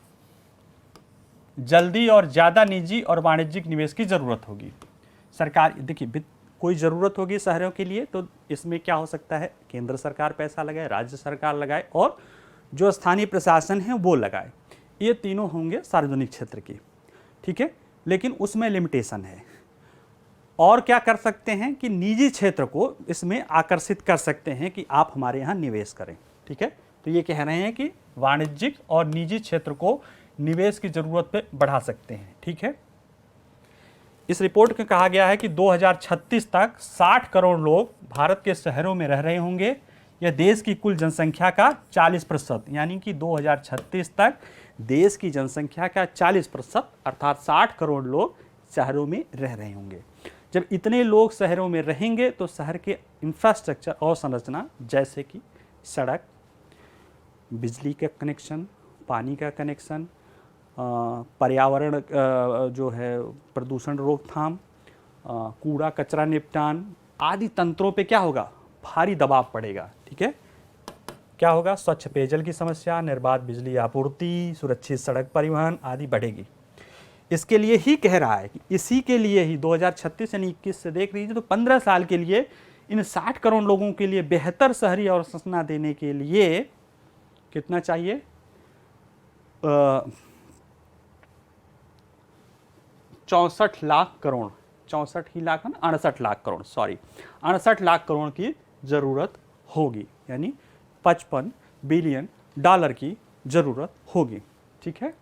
जल्दी और ज़्यादा निजी और वाणिज्यिक निवेश की ज़रूरत होगी। सरकार, देखिए कोई ज़रूरत होगी शहरों के लिए तो इसमें क्या हो सकता है, केंद्र सरकार पैसा लगाए, राज्य सरकार लगाए और जो स्थानीय प्रशासन है वो लगाए, ये तीनों होंगे सार्वजनिक क्षेत्र की। ठीक है, लेकिन उसमें लिमिटेशन है। और क्या कर सकते हैं कि निजी क्षेत्र को इसमें आकर्षित कर सकते हैं कि आप हमारे यहाँ निवेश करें। ठीक है, तो ये कह रहे हैं कि वाणिज्यिक और निजी क्षेत्र को निवेश की ज़रूरत पे बढ़ा सकते हैं। ठीक है, इस रिपोर्ट में कहा गया है कि 2036 तक 60 करोड़ लोग भारत के शहरों में रह रहे होंगे। यह देश की कुल जनसंख्या का 40%, यानी कि 2036 तक देश की जनसंख्या का 40% अर्थात 60 करोड़ लोग शहरों में रह रहे होंगे। जब इतने लोग शहरों में रहेंगे तो शहर के इंफ्रास्ट्रक्चर और संरचना जैसे कि सड़क, बिजली का कनेक्शन, पानी का कनेक्शन, पर्यावरण जो है प्रदूषण रोकथाम, कूड़ा कचरा निपटान आदि तंत्रों पे क्या होगा, भारी दबाव पड़ेगा। ठीक है, क्या होगा, स्वच्छ पेयजल की समस्या, निर्बाध बिजली आपूर्ति, सुरक्षित सड़क परिवहन आदि बढ़ेगी। इसके लिए ही कह रहा है कि इसी के लिए ही 2036 यानी 21 से देख लीजिए तो 15 साल के लिए इन 60 करोड़ लोगों के लिए बेहतर शहरी अवसंरचना देने के लिए कितना चाहिए, 64 लाख करोड़, 64 ही लाख है ना, 68 लाख करोड़, सॉरी 68 लाख करोड़ की ज़रूरत होगी, यानी 55 बिलियन डॉलर की ज़रूरत होगी। ठीक है,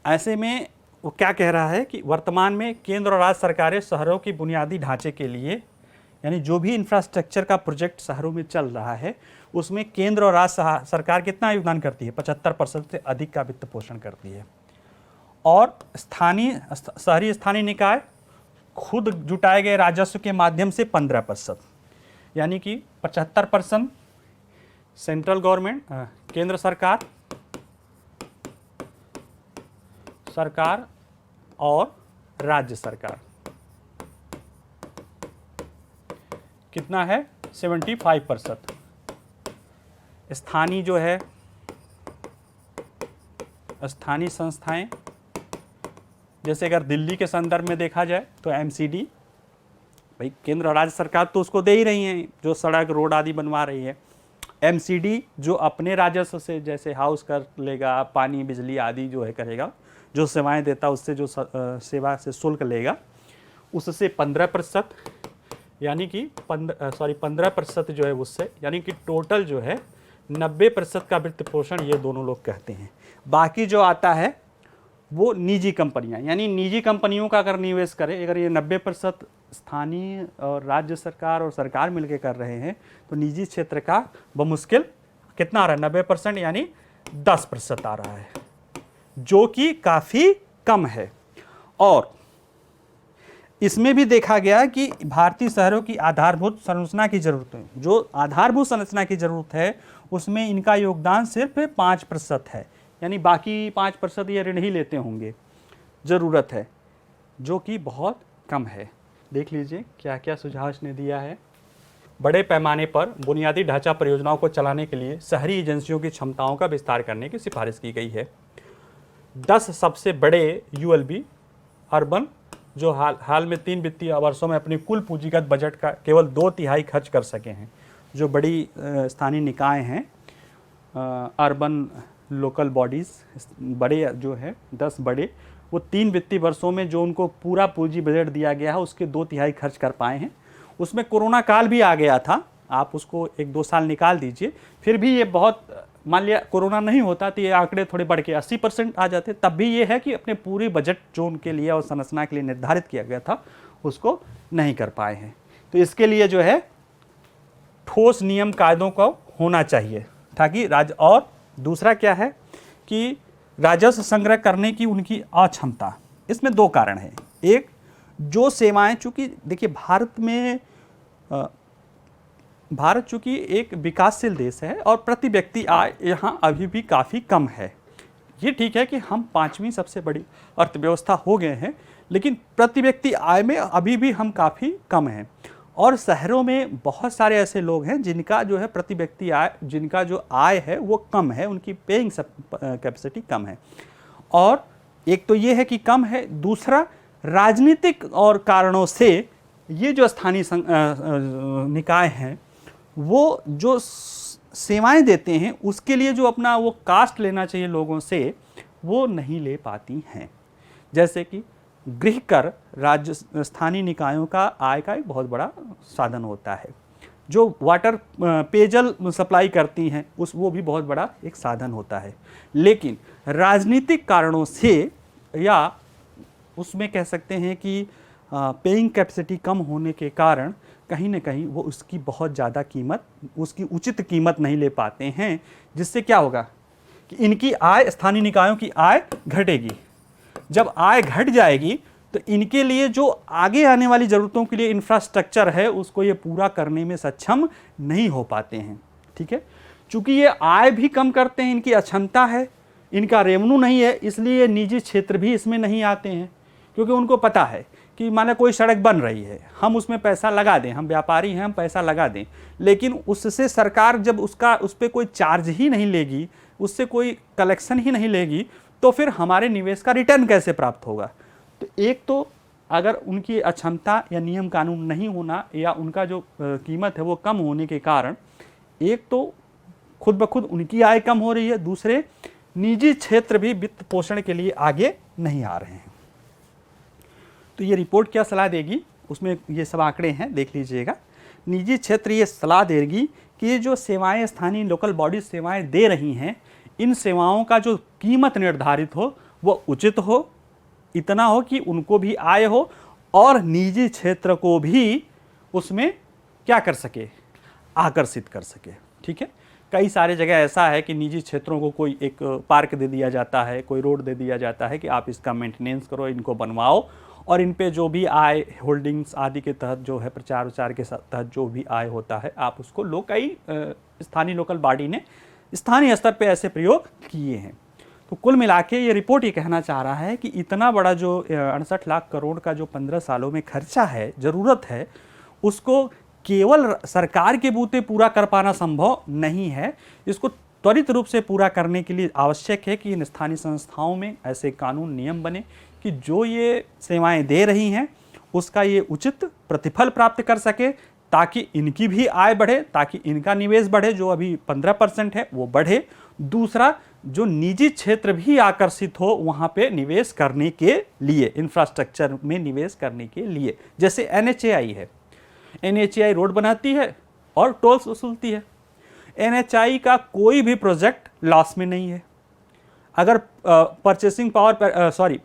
ऐसे में वो क्या कह रहा है कि वर्तमान में केंद्र और राज्य सरकारें शहरों की बुनियादी ढांचे के लिए, यानी जो भी इंफ्रास्ट्रक्चर का प्रोजेक्ट शहरों में चल रहा है उसमें केंद्र और राज्य सरकार कितना योगदान करती है, 75% से अधिक का वित्त पोषण करती है। और शहरी स्थानीय निकाय खुद जुटाए गए राजस्व के माध्यम से 15%, यानी कि 75% सेंट्रल गवर्नमेंट, केंद्र सरकार और राज्य सरकार, कितना है 75%। स्थानीय जो है, स्थानीय संस्थाएं, जैसे अगर दिल्ली के संदर्भ में देखा जाए तो एमसीडी, भाई केंद्र और राज्य सरकार तो उसको दे ही रही हैं जो सड़क रोड आदि बनवा रही है। एमसीडी जो अपने राजस्व से जैसे हाउस कर लेगा, पानी बिजली आदि जो है करेगा, जो सेवाएं देता उससे जो सेवा से शुल्क लेगा उससे 15%, यानी कि 15% जो है उससे, यानी कि टोटल जो है 90% का वित्त पोषण ये दोनों लोग कहते हैं। बाकी जो आता है वो निजी कंपनियां, यानी निजी कंपनियों का अगर निवेश करें, अगर ये 90% स्थानीय और राज्य सरकार और सरकार मिलकर कर रहे हैं तो निजी क्षेत्र का बमुश्किल कितना आ रहा है, 90%, यानी 10% आ रहा है, जो कि काफ़ी कम है। और इसमें भी देखा गया कि भारतीय शहरों की आधारभूत संरचना की जरूरत है, जो आधारभूत संरचना की जरूरत है उसमें इनका योगदान सिर्फ 5% है, यानी बाकी 5% ये ऋण ही लेते होंगे, ज़रूरत है, जो कि बहुत कम है। देख लीजिए क्या क्या सुझाव इसने दिया है। बड़े पैमाने पर बुनियादी ढांचा परियोजनाओं को चलाने के लिए शहरी एजेंसियों की क्षमताओं का विस्तार करने की सिफारिश की गई है। 10 सबसे बड़े यूएलबी अर्बन जो हाल में 3 वित्तीय वर्षों में अपनी कुल पूंजीगत बजट का केवल 2/3 खर्च कर सके हैं, जो बड़ी स्थानीय निकाय हैं, अर्बन लोकल बॉडीज़ बड़े जो है 10 बड़े, वो 3 वित्तीय वर्षों में जो उनको पूरा पूंजी बजट दिया गया है उसके 2/3 खर्च कर पाए हैं। उसमें कोरोना काल भी आ गया था, आप उसको 1-2 साल निकाल दीजिए, फिर भी ये बहुत, मान लिया कोरोना नहीं होता तो ये आंकड़े थोड़े बढ़ के 80% आ जाते, तब भी ये है कि अपने पूरे बजट जो उनके लिए और संरचना के लिए निर्धारित किया गया था उसको नहीं कर पाए हैं। तो इसके लिए जो है ठोस नियम कायदों का होना चाहिए ताकि और दूसरा क्या है कि राजस्व संग्रह करने की उनकी अक्षमता, इसमें 2 कारण हैं। एक, जो सेवाएं, चूंकि देखिए भारत चूंकि एक विकासशील देश है और प्रति व्यक्ति आय यहाँ अभी भी काफ़ी कम है। ये ठीक है कि हम 5वीं सबसे बड़ी अर्थव्यवस्था हो गए हैं, लेकिन प्रति व्यक्ति आय में अभी भी हम काफ़ी कम हैं। और शहरों में बहुत सारे ऐसे लोग हैं जिनका जो है प्रति व्यक्ति आय, जिनका जो आय है वो कम है, उनकी पेइंग कैपेसिटी कम है। और एक तो ये है कि कम है, दूसरा राजनीतिक और कारणों से ये जो स्थानीय निकाय हैं वो जो सेवाएं देते हैं उसके लिए जो अपना वो कास्ट लेना चाहिए लोगों से वो नहीं ले पाती हैं। जैसे कि गृह कर राज्य स्थानीय निकायों का आय का एक बहुत बड़ा साधन होता है, जो वाटर पेयजल सप्लाई करती हैं वो भी बहुत बड़ा एक साधन होता है। लेकिन राजनीतिक कारणों से या उसमें कह सकते हैं कि पेइंग कैपेसिटी कम होने के कारण कहीं ना कहीं वो उसकी बहुत ज़्यादा कीमत, उसकी उचित कीमत नहीं ले पाते हैं, जिससे क्या होगा कि इनकी आय, स्थानीय निकायों की आय घटेगी। जब आय घट जाएगी तो इनके लिए जो आगे आने वाली ज़रूरतों के लिए इंफ्रास्ट्रक्चर है उसको ये पूरा करने में सक्षम नहीं हो पाते हैं। ठीक है, चूंकि ये आय भी कम करते हैं, इनकी अक्षमता है, इनका रेवेन्यू नहीं है, इसलिए निजी क्षेत्र भी इसमें नहीं आते हैं, क्योंकि उनको पता है कि माना कोई सड़क बन रही है, हम उसमें पैसा लगा दें, हम व्यापारी हैं, हम पैसा लगा दें, लेकिन उससे सरकार जब उस पर कोई चार्ज ही नहीं लेगी, उससे कोई कलेक्शन ही नहीं लेगी, तो फिर हमारे निवेश का रिटर्न कैसे प्राप्त होगा। तो एक तो अगर उनकी अक्षमता या नियम कानून नहीं होना या उनका जो कीमत है वो कम होने के कारण एक तो खुद ब खुद उनकी आय कम हो रही है, दूसरे निजी क्षेत्र भी वित्त पोषण के लिए आगे नहीं आ रहे हैं। तो ये रिपोर्ट क्या सलाह देगी, उसमें ये सब आंकड़े हैं, देख लीजिएगा। निजी क्षेत्र ये सलाह देगी कि ये जो सेवाएं स्थानीय लोकल बॉडी सेवाएं दे रही हैं, इन सेवाओं का जो कीमत निर्धारित हो वो उचित हो, इतना हो कि उनको भी आय हो और निजी क्षेत्र को भी उसमें क्या कर सके, आकर्षित कर सके। ठीक है, कई सारे जगह ऐसा है कि निजी क्षेत्रों को कोई एक पार्क दे दिया जाता है, कोई रोड दे दिया जाता है कि आप इसका मेंटेनेंस करो, इनको बनवाओ, और इन पे जो भी आय होल्डिंग्स आदि के तहत जो है, प्रचार विचार के तहत जो भी आय होता है, आप उसको लो, कई स्थानीय लोकल बॉडी ने स्थानीय स्तर पे ऐसे प्रयोग किए हैं। तो कुल मिला के ये रिपोर्ट ये कहना चाह रहा है कि इतना बड़ा जो 68 लाख करोड़ का जो 15 सालों में खर्चा है, ज़रूरत है, उसको केवल सरकार के बूते पूरा कर पाना संभव नहीं है। इसको त्वरित रूप से पूरा करने के लिए आवश्यक है कि इन स्थानीय संस्थाओं में ऐसे कानून नियम बने कि जो ये सेवाएं दे रही हैं उसका ये उचित प्रतिफल प्राप्त कर सके, ताकि इनकी भी आय बढ़े, ताकि इनका निवेश बढ़े, जो अभी 15% है वो बढ़े। दूसरा, जो निजी क्षेत्र भी आकर्षित हो वहाँ पे निवेश करने के लिए, इंफ्रास्ट्रक्चर में निवेश करने के लिए। जैसे NHAI है, NHAI रोड बनाती है और टोल्स वसूलती है। NHAI का कोई भी प्रोजेक्ट लॉस में नहीं है। अगर परचेसिंग पावर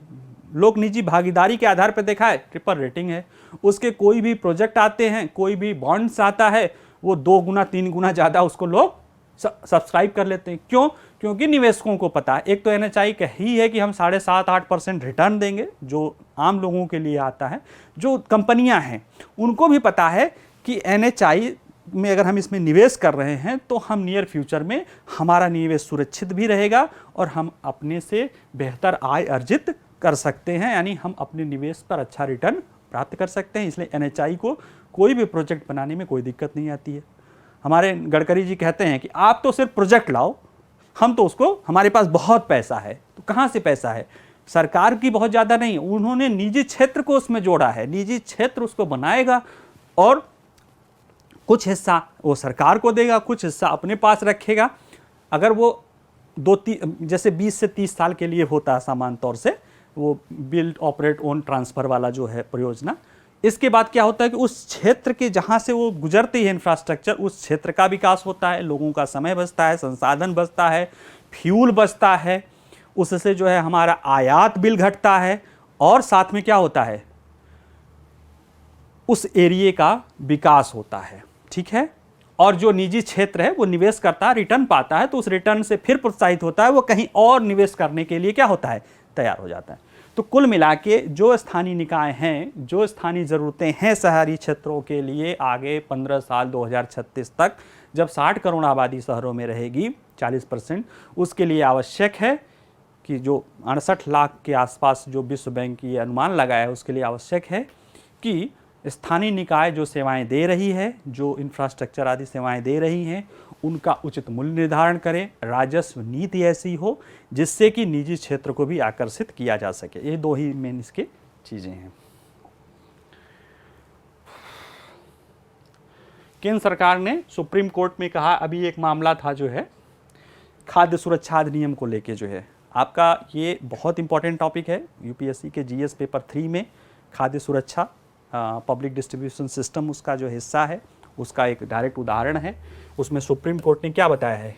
लोक निजी भागीदारी के आधार पर देखा है, ट्रिपल रेटिंग है। उसके कोई भी प्रोजेक्ट आते हैं, कोई भी बॉन्ड्स आता है, वो 2 गुना 3 गुना ज़्यादा उसको लोग सब्सक्राइब कर लेते हैं। क्यों? क्योंकि निवेशकों को पता है, एक तो NHAI का ही है कि हम 7.5-8% रिटर्न देंगे, जो आम लोगों के लिए आता है। जो कंपनियां हैं उनको भी पता है कि NHAI में अगर हम इसमें निवेश कर रहे हैं तो हम नियर फ्यूचर में हमारा निवेश सुरक्षित भी रहेगा और हम अपने से बेहतर आय अर्जित कर सकते हैं, यानी हम अपने निवेश पर अच्छा रिटर्न प्राप्त कर सकते हैं। इसलिए NHAI को कोई भी प्रोजेक्ट बनाने में कोई दिक्कत नहीं आती है। हमारे गडकरी जी कहते हैं कि आप तो सिर्फ प्रोजेक्ट लाओ, हम तो उसको, हमारे पास बहुत पैसा है। तो कहाँ से पैसा है? सरकार की बहुत ज़्यादा नहीं, उन्होंने निजी क्षेत्र को उसमें जोड़ा है। निजी क्षेत्र उसको बनाएगा और कुछ हिस्सा वो सरकार को देगा, कुछ हिस्सा अपने पास रखेगा। अगर वो जैसे 20 से 30 साल के लिए होता है सामान्य तौर से, वो बिल्ड ऑपरेट ओन ट्रांसफ़र वाला जो है परियोजना। इसके बाद क्या होता है कि उस क्षेत्र के जहाँ से वो गुजरती है इंफ्रास्ट्रक्चर, उस क्षेत्र का विकास होता है, लोगों का समय बचता है, संसाधन बचता है, फ्यूल बचता है, उससे जो है हमारा आयात बिल घटता है, और साथ में क्या होता है, उस एरिया का विकास होता है। ठीक है, और जो निजी क्षेत्र है वो निवेश करता है, रिटर्न पाता है, तो उस रिटर्न से फिर प्रोत्साहित होता है, वो कहीं और निवेश करने के लिए क्या होता है, तैयार हो जाता है। तो कुल मिला के जो स्थानीय निकाय हैं, जो स्थानीय ज़रूरतें हैं शहरी क्षेत्रों के लिए आगे 15 साल 2036 तक, जब 60 करोड़ आबादी शहरों में रहेगी, 40%, उसके लिए आवश्यक है कि जो 68 लाख के आसपास जो विश्व बैंक की अनुमान लगाया है, उसके लिए आवश्यक है कि स्थानीय निकाय जो सेवाएं दे रही है, जो इंफ्रास्ट्रक्चर आदि सेवाएं दे रही हैं, उनका उचित मूल्य निर्धारण करें, राजस्व नीति ऐसी हो जिससे कि निजी क्षेत्र को भी आकर्षित किया जा सके। ये 2 ही मेन इसके चीज़ें हैं। केंद्र सरकार ने सुप्रीम कोर्ट में कहा, अभी एक मामला था जो है खाद्य सुरक्षा अधिनियम को लेके, जो है आपका ये बहुत इंपॉर्टेंट टॉपिक है। यूपीएससी के GS पेपर 3 में खाद्य सुरक्षा, पब्लिक डिस्ट्रीब्यूशन सिस्टम उसका जो हिस्सा है, उसका एक डायरेक्ट उदाहरण है। उसमें सुप्रीम कोर्ट ने क्या बताया है,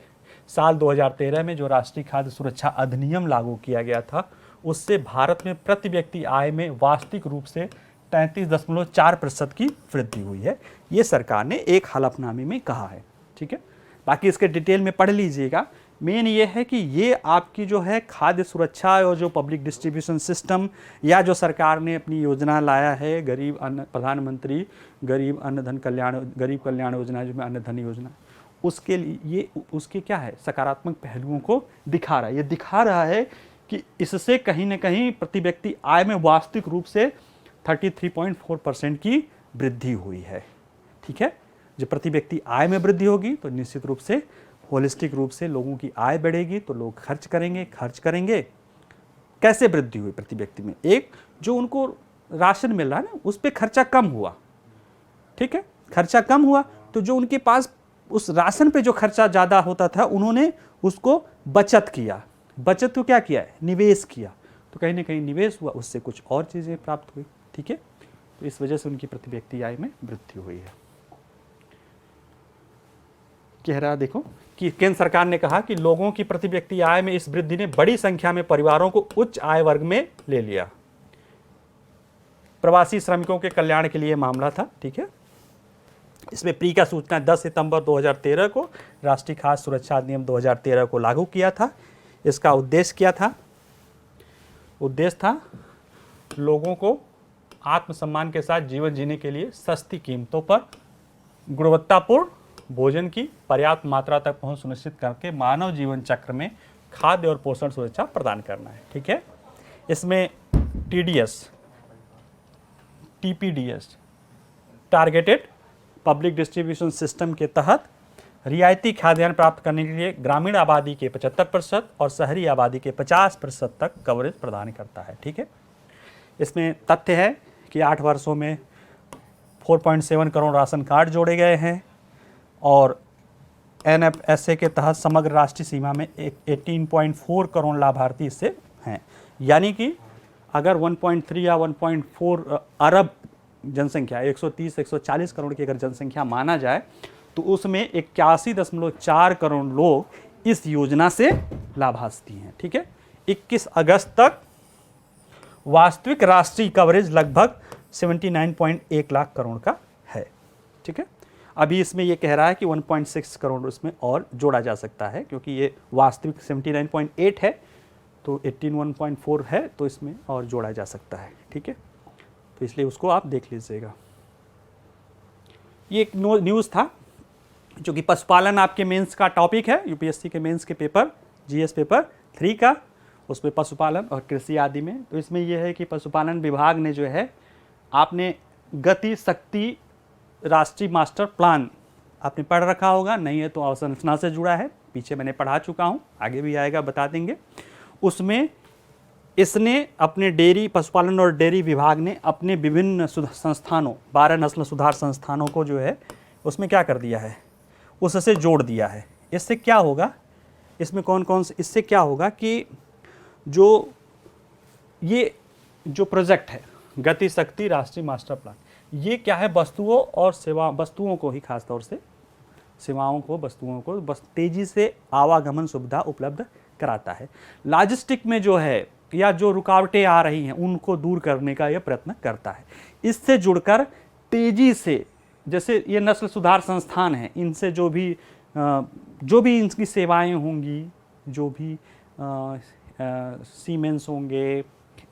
साल 2013 में जो राष्ट्रीय खाद्य सुरक्षा अधिनियम लागू किया गया था, उससे भारत में प्रति व्यक्ति आय में वास्तविक रूप से 33.4% की वृद्धि हुई है, ये सरकार ने एक हलफनामे में कहा है। ठीक है, बाकी इसके डिटेल में पढ़ लीजिएगा। मेन ये है कि ये आपकी जो है खाद्य सुरक्षा और जो पब्लिक डिस्ट्रीब्यूशन सिस्टम या जो सरकार ने अपनी योजना लाया है गरीब अन्न, प्रधानमंत्री गरीब कल्याण योजना, जो अन्न धन योजना, उसके लिए ये उसके क्या है सकारात्मक पहलुओं को दिखा रहा है। ये दिखा रहा है कि इससे कहीं ना कहीं प्रति व्यक्ति आय में वास्तविक रूप से 33.4% की वृद्धि हुई है। ठीक है, जब प्रति व्यक्ति आय में वृद्धि होगी तो निश्चित रूप से होलिस्टिक रूप से लोगों की आय बढ़ेगी, तो लोग खर्च करेंगे। कैसे वृद्धि हुई प्रति व्यक्ति में? एक, जो उनको राशन मिल रहा है ना, उस पर खर्चा कम हुआ। ठीक है, खर्चा कम हुआ तो जो उनके पास उस राशन पे जो खर्चा ज़्यादा होता था, उन्होंने उसको बचत किया। बचत तो क्या किया है? निवेश किया। तो कहीं ना कहीं निवेश हुआ, उससे कुछ और चीज़ें प्राप्त हुई। ठीक है, तो इस वजह से उनकी प्रति व्यक्ति आय में वृद्धि हुई है। कह रहा देखो कि केंद्र सरकार ने कहा कि लोगों की प्रति व्यक्ति आय में इस वृद्धि ने बड़ी संख्या में परिवारों को उच्च आय वर्ग में ले लिया। प्रवासी श्रमिकों के कल्याण के लिए मामला था। ठीक है, इसमें प्री का सूचना 10 सितंबर 2013 को राष्ट्रीय खाद्य सुरक्षा अधिनियम 2013 को लागू किया था। इसका उद्देश्य क्या था? उद्देश्य था लोगों को आत्मसम्मान के साथ जीवन जीने के लिए सस्ती कीमतों पर गुणवत्तापूर्ण भोजन की पर्याप्त मात्रा तक पहुंच सुनिश्चित करके मानव जीवन चक्र में खाद्य और पोषण सुरक्षा प्रदान करना है। ठीक है, इसमें TDS, TPDS, targeted public distribution system के तहत रियायती खाद्यान्न प्राप्त करने के लिए ग्रामीण आबादी के 75% और शहरी आबादी के 50% तक कवरेज प्रदान करता है। ठीक है, इसमें तथ्य है कि 8 वर्षों में 4.7 करोड़ राशन कार्ड जोड़े गए हैं और NFSA के तहत समग्र राष्ट्रीय सीमा में 18.4 करोड़ लाभार्थी इससे हैं। यानी कि अगर 1.3 या 1.4 अरब जनसंख्या, 130-140 करोड़ की अगर जनसंख्या माना जाए, तो उसमें 81.4 करोड़ लोग इस योजना से लाभार्थी हैं। ठीक है, 21 अगस्त तक वास्तविक राष्ट्रीय कवरेज लगभग 79.1 लाख करोड़ का है। ठीक है, अभी इसमें ये कह रहा है कि 1.6 करोड़ उसमें और जोड़ा जा सकता है, क्योंकि ये वास्तविक 79.8 है तो 81.4 है, तो इसमें और जोड़ा जा सकता है। ठीक है, तो इसलिए उसको आप देख लीजिएगा। ये एक न्यूज़ था जो कि पशुपालन आपके मेंस का टॉपिक है, यूपीएससी के मेंस के पेपर जीएस पेपर 3 का, उसमें पशुपालन और कृषि आदि में। तो इसमें यह है कि पशुपालन विभाग ने जो है, आपने गति शक्ति राष्ट्रीय मास्टर प्लान आपने पढ़ रखा होगा, नहीं है तो अवसंरचना से जुड़ा है, पीछे मैंने पढ़ा चुका हूँ, आगे भी आएगा बता देंगे। उसमें इसने अपने डेयरी पशुपालन और डेयरी विभाग ने अपने विभिन्न संस्थानों 12 नस्ल सुधार संस्थानों को जो है उसमें क्या कर दिया है, उससे जोड़ दिया है। इससे क्या होगा, इसमें कौन कौन से, इससे क्या होगा कि जो ये जो प्रोजेक्ट है गति शक्ति राष्ट्रीय मास्टर प्लान, ये क्या है, वस्तुओं को ही खास तौर से सेवाओं को, वस्तुओं को बस तेजी से आवागमन सुविधा उपलब्ध कराता है। लॉजिस्टिक में जो है या जो रुकावटें आ रही हैं उनको दूर करने का यह प्रयत्न करता है। इससे जुड़कर तेजी से, जैसे ये नस्ल सुधार संस्थान हैं, इनसे जो भी इनकी सेवाएं होंगी, जो भी सीमेंस होंगे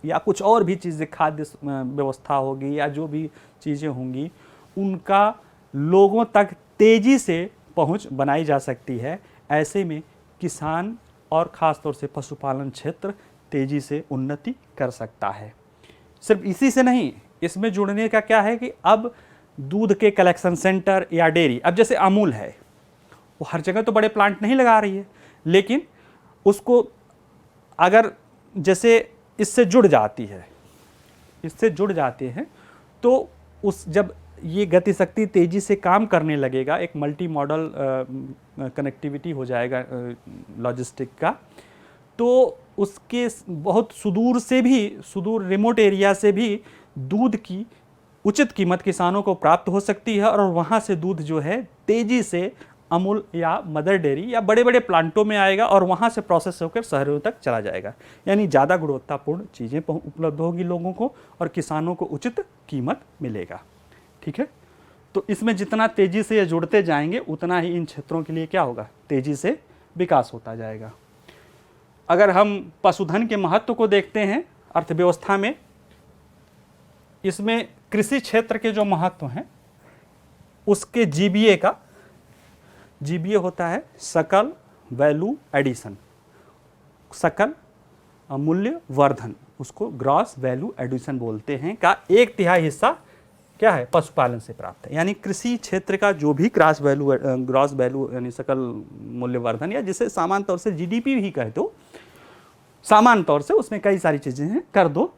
या कुछ और भी चीज़ें, खाद्य व्यवस्था होगी या जो भी चीज़ें होंगी, उनका लोगों तक तेज़ी से पहुंच बनाई जा सकती है। ऐसे में किसान और ख़ास तौर से पशुपालन क्षेत्र तेज़ी से उन्नति कर सकता है। सिर्फ इसी से नहीं, इसमें जुड़ने का क्या है कि अब दूध के कलेक्शन सेंटर या डेयरी, अब जैसे अमूल है, वो हर जगह तो बड़े प्लांट नहीं लगा रही है, लेकिन उसको अगर जैसे इससे जुड़ जाती है, इससे जुड़ जाते हैं, तो उस जब ये गति शक्ति तेज़ी से काम करने लगेगा, एक मल्टी मॉडल कनेक्टिविटी हो जाएगा लॉजिस्टिक का, तो उसके बहुत सुदूर रिमोट एरिया से भी दूध की उचित कीमत किसानों को प्राप्त हो सकती है और वहाँ से दूध जो है तेज़ी से अमूल या मदर डेयरी या बड़े बड़े प्लांटों में आएगा और वहाँ से प्रोसेस होकर शहरों तक चला जाएगा। यानी ज़्यादा गुणवत्तापूर्ण चीज़ें उपलब्ध होगी लोगों को और किसानों को उचित कीमत मिलेगा। ठीक है, तो इसमें जितना तेज़ी से ये जुड़ते जाएंगे उतना ही इन क्षेत्रों के लिए क्या होगा, तेज़ी से विकास होता जाएगा। अगर हम पशुधन के महत्व को देखते हैं अर्थव्यवस्था में, इसमें कृषि क्षेत्र के जो महत्व हैं उसके जीबीए का, जीबीए होता है सकल वैल्यू एडिशन, सकल मूल्य वर्धन, उसको ग्रॉस वैल्यू एडिशन बोलते हैं, का 1/3 हिस्सा क्या है, पशुपालन से प्राप्त है। यानी कृषि क्षेत्र का जो भी ग्रॉस वैल्यू यानी सकल मूल्य वर्धन, या जिसे सामान्य तौर से जीडीपी भी कह दो, सामान्य तौर से उसमें कई सारी चीज़ें हैं, कर दो,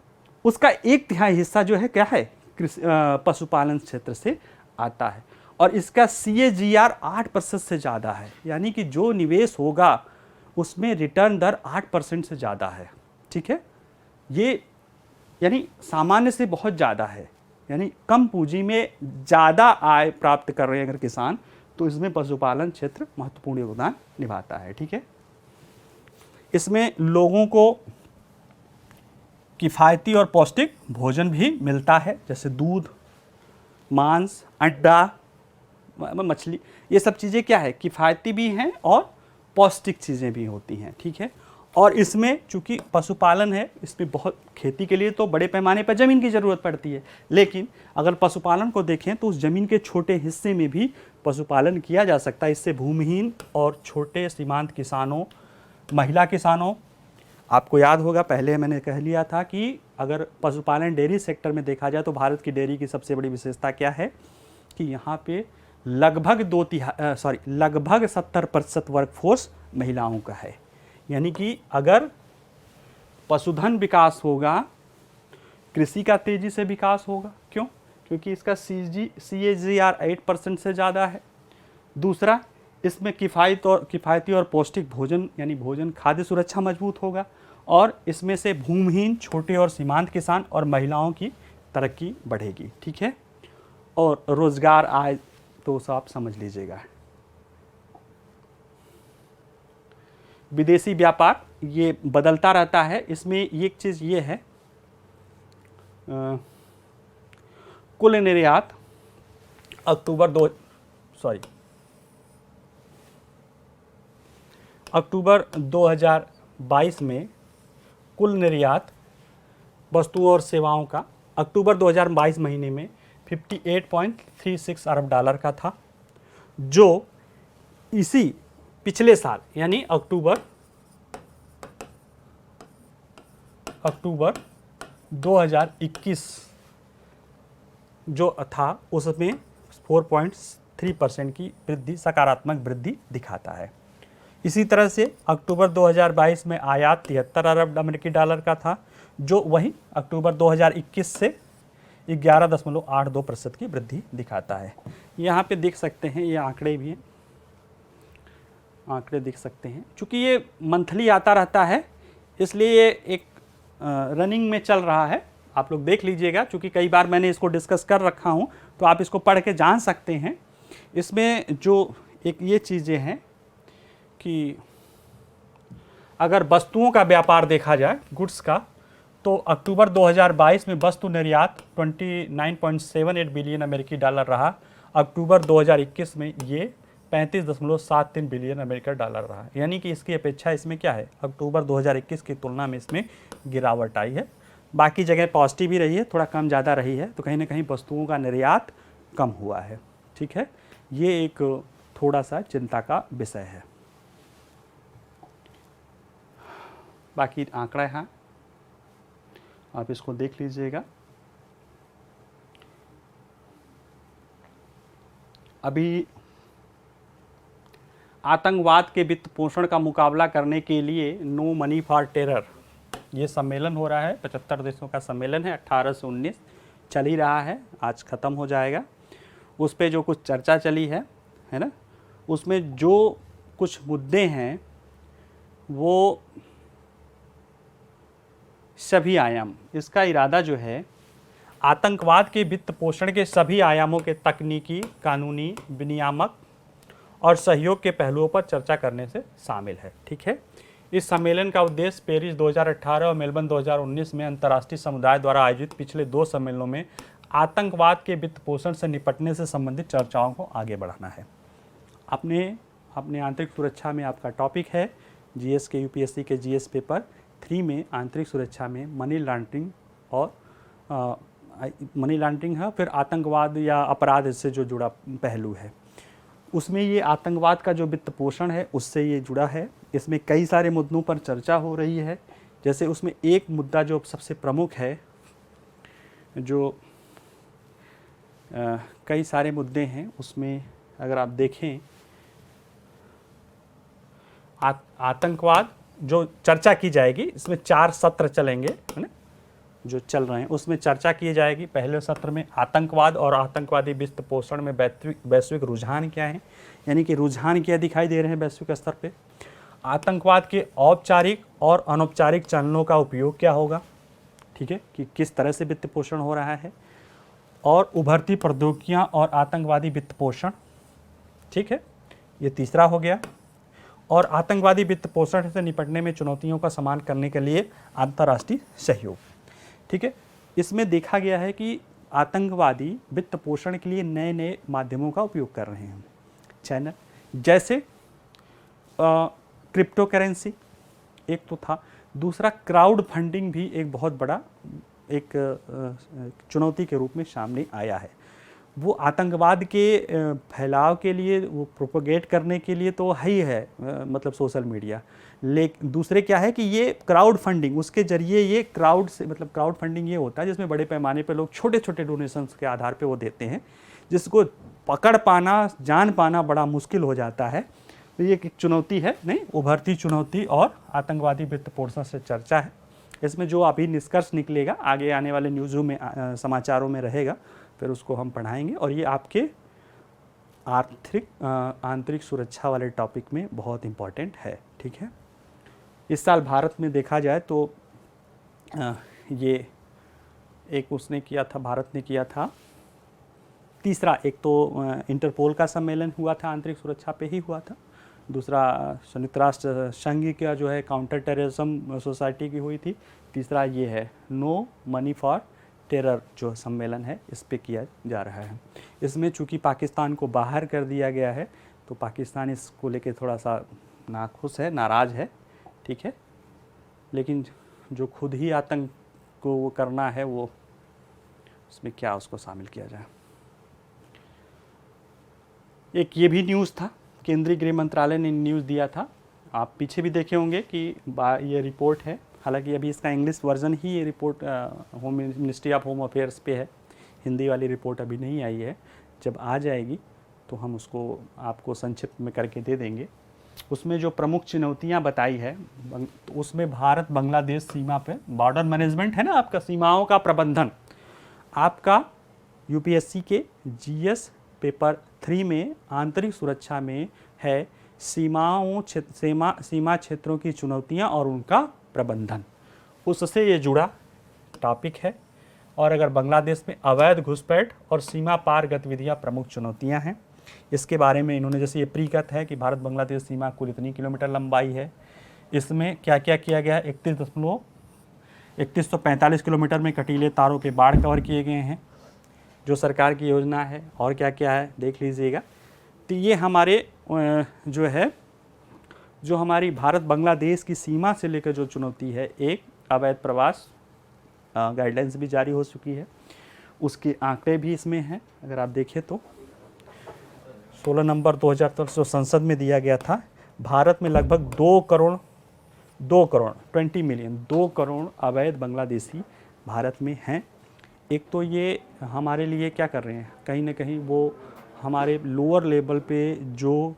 उसका 1/3 हिस्सा जो है क्या है, पशुपालन क्षेत्र से आता है। और इसका CAGR 8% से ज़्यादा है, यानी कि जो निवेश होगा उसमें रिटर्न दर 8% से ज़्यादा है। ठीक है, ये यानी सामान्य से बहुत ज़्यादा है, यानी कम पूंजी में ज़्यादा आय प्राप्त कर रहे हैं अगर किसान, तो इसमें पशुपालन क्षेत्र महत्वपूर्ण योगदान निभाता है। ठीक है, इसमें लोगों को किफ़ायती और पौष्टिक भोजन भी मिलता है, जैसे दूध, मांस, अंडा, मछली, ये सब चीज़ें क्या है, किफ़ायती भी हैं और पौष्टिक चीज़ें भी होती हैं। ठीक है, और इसमें चूँकि पशुपालन है, इसमें बहुत खेती के लिए तो बड़े पैमाने पर ज़मीन की ज़रूरत पड़ती है, लेकिन अगर पशुपालन को देखें तो उस ज़मीन के छोटे हिस्से में भी पशुपालन किया जा सकता है। इससे भूमिहीन और छोटे सीमांत किसानों, महिला किसानों, आपको याद होगा पहले मैंने कह लिया था कि अगर पशुपालन डेयरी सेक्टर में देखा जाए तो भारत की डेयरी की सबसे बड़ी विशेषता क्या है कि यहाँ पे लगभग 70% वर्कफोर्स महिलाओं का है। यानी कि अगर पशुधन विकास होगा, कृषि का तेज़ी से विकास होगा। क्यों? क्योंकि इसका CAGR 8% से ज़्यादा है। दूसरा, इसमें किफ़ायती और पौष्टिक भोजन यानी भोजन खाद्य सुरक्षा मजबूत होगा, और इसमें से भूमिहीन, छोटे और सीमांत किसान और महिलाओं की तरक्की बढ़ेगी। ठीक है, और रोज़गार, आय तो आप समझ लीजिएगा। विदेशी व्यापार ये बदलता रहता है। इसमें एक चीज़ ये है, कुल निर्यात अक्टूबर 2022 में कुल निर्यात वस्तुओं और सेवाओं का अक्टूबर 2022 महीने में 58.36 अरब डॉलर का था, जो इसी पिछले साल यानी अक्टूबर 2021 जो था उसमें 4.3% की वृद्धि, सकारात्मक वृद्धि दिखाता है। इसी तरह से अक्टूबर 2022 में आयात 73 अरब अमेरिकी डॉलर का था, जो वही अक्टूबर 2021 से 11.82% की वृद्धि दिखाता है। यहाँ पे देख सकते हैं, ये आंकड़े भी हैं, आंकड़े देख सकते हैं। चूँकि ये मंथली आता रहता है इसलिए ये एक रनिंग में चल रहा है, आप लोग देख लीजिएगा। चूँकि कई बार मैंने इसको डिस्कस कर रखा हूँ तो आप इसको पढ़ के जान सकते हैं। इसमें जो एक ये चीज़ें हैं कि अगर वस्तुओं का व्यापार देखा जाए, गुड्स का, तो अक्टूबर 2022 में वस्तु निर्यात 29.78 बिलियन अमेरिकी डॉलर रहा। अक्टूबर 2021 में ये 35.73 बिलियन अमेरिकी डॉलर रहा। यानी कि इसकी अपेक्षा इसमें क्या है, अक्टूबर 2021 की तुलना में इसमें गिरावट आई है। बाकी जगह पॉजिटिव ही रही है, थोड़ा कम ज़्यादा रही है, तो कहीं ना कहीं वस्तुओं का निर्यात कम हुआ है। ठीक है, ये एक थोड़ा सा चिंता का विषय है। बाकी आंकड़ा है, आप इसको देख लीजिएगा। अभी आतंकवाद के वित्त पोषण का मुकाबला करने के लिए नो मनी फॉर टेरर ये सम्मेलन हो रहा है, 75 देशों का सम्मेलन है, 18 से 19 चल ही रहा है, आज ख़त्म हो जाएगा। उस पे जो कुछ चर्चा चली है ना, उसमें जो कुछ मुद्दे हैं वो सभी आयाम, इसका इरादा जो है आतंकवाद के वित्त पोषण के सभी आयामों के तकनीकी, कानूनी, विनियामक और सहयोग के पहलुओं पर चर्चा करने से शामिल है। ठीक है, इस सम्मेलन का उद्देश्य पेरिस 2018 और मेलबर्न 2019 में अंतर्राष्ट्रीय समुदाय द्वारा आयोजित पिछले 2 सम्मेलनों में आतंकवाद के वित्त पोषण से निपटने से संबंधित चर्चाओं को आगे बढ़ाना है। अपने आंतरिक सुरक्षा में आपका टॉपिक है जीएस के यूपीएससी के जीएस पेपर 3 में आंतरिक सुरक्षा में मनी लॉन्ड्रिंग और मनी लॉन्ड्रिंग है, फिर आतंकवाद या अपराध इससे जो जुड़ा पहलू है, उसमें ये आतंकवाद का जो वित्त पोषण है उससे ये जुड़ा है। इसमें कई सारे मुद्दों पर चर्चा हो रही है। जैसे उसमें एक मुद्दा जो सबसे प्रमुख है, जो कई सारे मुद्दे हैं उसमें अगर आप देखें, आतंकवाद जो चर्चा की जाएगी, इसमें 4 सत्र चलेंगे, है ना, जो चल रहे हैं उसमें चर्चा की जाएगी। पहले सत्र में आतंकवाद और आतंकवादी वित्त पोषण में वैश्विक रुझान क्या है, यानी कि रुझान क्या दिखाई दे रहे हैं वैश्विक स्तर पे, आतंकवाद के औपचारिक और अनौपचारिक चैनलों का उपयोग क्या होगा, ठीक है, कि किस तरह से वित्त पोषण हो रहा है, और उभरती प्रौद्योगिकियाँ और आतंकवादी वित्त पोषण, ठीक है, ये तीसरा हो गया। और आतंकवादी वित्त पोषण से निपटने में चुनौतियों का सामना करने के लिए अंतर्राष्ट्रीय सहयोग। ठीक है, इसमें देखा गया है कि आतंकवादी वित्त पोषण के लिए नए नए माध्यमों का उपयोग कर रहे हैं चैनल, जैसे क्रिप्टो करेंसी एक तो था, दूसरा क्राउड फंडिंग भी एक बहुत बड़ा एक चुनौती के रूप में सामने आया है। वो आतंकवाद के फैलाव के लिए, वो प्रोपोगेट करने के लिए तो है ही है, मतलब सोशल मीडिया, लेकिन दूसरे क्या है कि ये क्राउड फंडिंग, उसके जरिए ये क्राउड से, मतलब क्राउड फंडिंग ये होता है जिसमें बड़े पैमाने पे लोग छोटे छोटे डोनेशंस के आधार पे वो देते हैं, जिसको पकड़ पाना, जान पाना बड़ा मुश्किल हो जाता है। तो ये एक चुनौती है, नहीं, उभरती चुनौती और आतंकवादी वित्त पोषण से चर्चा है। इसमें जो अभी निष्कर्ष निकलेगा आगे आने वाले न्यूज़ों में, समाचारों में रहेगा, फिर उसको हम पढ़ाएंगे। और ये आपके आंतरिक सुरक्षा वाले टॉपिक में बहुत इम्पॉर्टेंट है। ठीक है, इस साल भारत में देखा जाए तो ये एक उसने किया था, भारत ने किया था तीसरा, एक तो इंटरपोल का सम्मेलन हुआ था, आंतरिक सुरक्षा पे ही हुआ था, दूसरा संयुक्त राष्ट्र संघ का जो है काउंटर टेररिज्म सोसाइटी की हुई थी, तीसरा ये है नो मनी फॉर टेरर जो सम्मेलन है, इस पे किया जा रहा है। इसमें चूंकि पाकिस्तान को बाहर कर दिया गया है तो पाकिस्तान इसको लेके थोड़ा सा नाखुश है, नाराज़ है, ठीक है, लेकिन जो खुद ही आतंक को वो करना है, वो उसमें क्या उसको शामिल किया जाए। एक ये भी न्यूज़ था, केंद्रीय गृह मंत्रालय ने न्यूज़ दिया था, आप पीछे भी देखे होंगे कि ये रिपोर्ट है, हालांकि अभी इसका इंग्लिश वर्जन ही ये report home ministry of home affairs पे है, हिंदी वाली रिपोर्ट अभी नहीं आई है, जब आ जाएगी तो हम उसको आपको संक्षिप्त में करके दे देंगे। उसमें जो प्रमुख चुनौतियां बताई है, तो उसमें भारत बांग्लादेश सीमा पे बॉर्डर मैनेजमेंट है ना, आपका सीमाओं का प्रबंधन, आपका यूपीएससी के जीएस पेपर 3 में आंतरिक सुरक्षा में है सीमा क्षेत्रों की चुनौतियां और उनका प्रबंधन, उससे ये जुड़ा टॉपिक है। और अगर बांग्लादेश में अवैध घुसपैठ और सीमा पार गतिविधियां प्रमुख चुनौतियां हैं, इसके बारे में इन्होंने, जैसे ये प्रीकथ है कि भारत बांग्लादेश सीमा कुल इतनी किलोमीटर लंबाई है, इसमें क्या क्या किया गया है, 3145 किलोमीटर में कटीले तारों के बाढ़ कवर किए गए हैं, जो सरकार की योजना है, और क्या क्या है देख लीजिएगा। तो ये हमारे जो है, जो हमारी भारत बांग्लादेश की सीमा से लेकर जो चुनौती है, एक अवैध प्रवास गाइडलाइंस भी जारी हो चुकी है, उसके आंकड़े भी इसमें हैं। अगर आप देखें तो 16 नवंबर 2013 जो संसद में दिया गया था, भारत में लगभग 2 करोड़ 20 मिलियन 2 करोड़ अवैध बांग्लादेशी भारत में हैं। एक तो ये हमारे लिए क्या कर रहे हैं, कहीं ना कहीं वो हमारे लोअर लेवल पे जो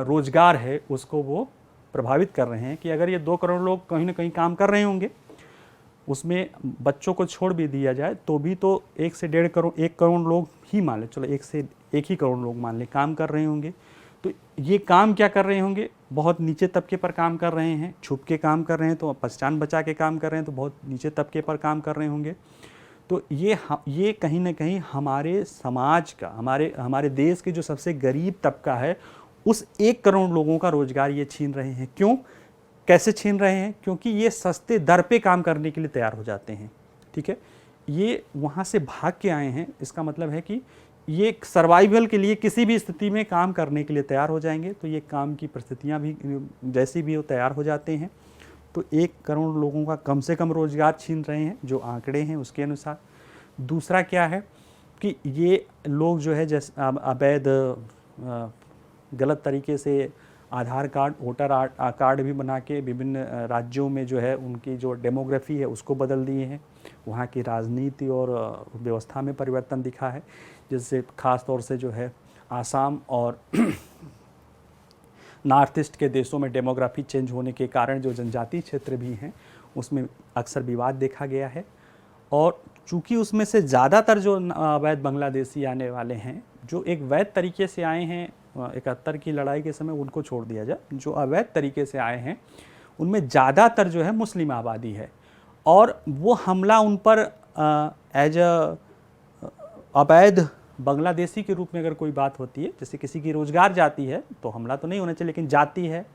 रोज़गार है उसको वो प्रभावित कर रहे हैं, कि अगर ये 2 करोड़ लोग कहीं ना कहीं काम कर रहे होंगे, उसमें बच्चों को छोड़ भी दिया जाए तो भी तो 1 से 1.5 करोड़ 1 करोड़ लोग ही मान लें, चलो 1 से 1 ही करोड़ लोग मान लें काम कर रहे होंगे। तो ये काम क्या कर रहे होंगे, बहुत नीचे तबके पर काम कर रहे हैं, छुप के काम कर रहे हैं, तो पहचान बचा के काम कर रहे हैं, तो बहुत नीचे तबके पर काम कर रहे होंगे। तो ये कहीं ना कहीं हमारे समाज का, हमारे देश के जो सबसे गरीब तबका है उस 1 करोड़ लोगों का रोजगार ये छीन रहे हैं। क्यों, कैसे छीन रहे हैं? क्योंकि ये सस्ते दर पे काम करने के लिए तैयार हो जाते हैं। ठीक है, ये वहाँ से भाग के आए हैं, इसका मतलब है कि ये सर्वाइवल के लिए किसी भी स्थिति में काम करने के लिए तैयार हो जाएंगे। तो ये काम की परिस्थितियाँ भी जैसी भी वो तैयार हो जाते हैं। तो 1 करोड़ लोगों का कम से कम रोजगार छीन रहे हैं जो आंकड़े हैं उसके अनुसार। दूसरा क्या है कि ये लोग जो है जैसे अवैध गलत तरीके से आधार कार्ड, वोटर कार्ड भी बना के विभिन्न राज्यों में जो है उनकी जो डेमोग्राफी है उसको बदल दिए हैं। वहाँ की राजनीति और व्यवस्था में परिवर्तन दिखा है, जिससे ख़ास तौर से जो है आसाम और नॉर्थ ईस्ट के देशों में डेमोग्राफी चेंज होने के कारण जो जनजातीय क्षेत्र भी हैं उसमें अक्सर विवाद देखा गया है। और चूँकि उसमें से ज़्यादातर जो अवैध बांग्लादेशी आने वाले हैं, जो एक वैध तरीके से आए हैं 71 की लड़ाई के समय उनको छोड़ दिया जाए, जो अवैध तरीके से आए हैं उनमें ज़्यादातर जो है मुस्लिम आबादी है। और वो हमला उन पर एज अवैध बांग्लादेशी के रूप में अगर कोई बात होती है, जैसे किसी की रोज़गार जाती है तो हमला तो नहीं होना चाहिए, लेकिन जाती है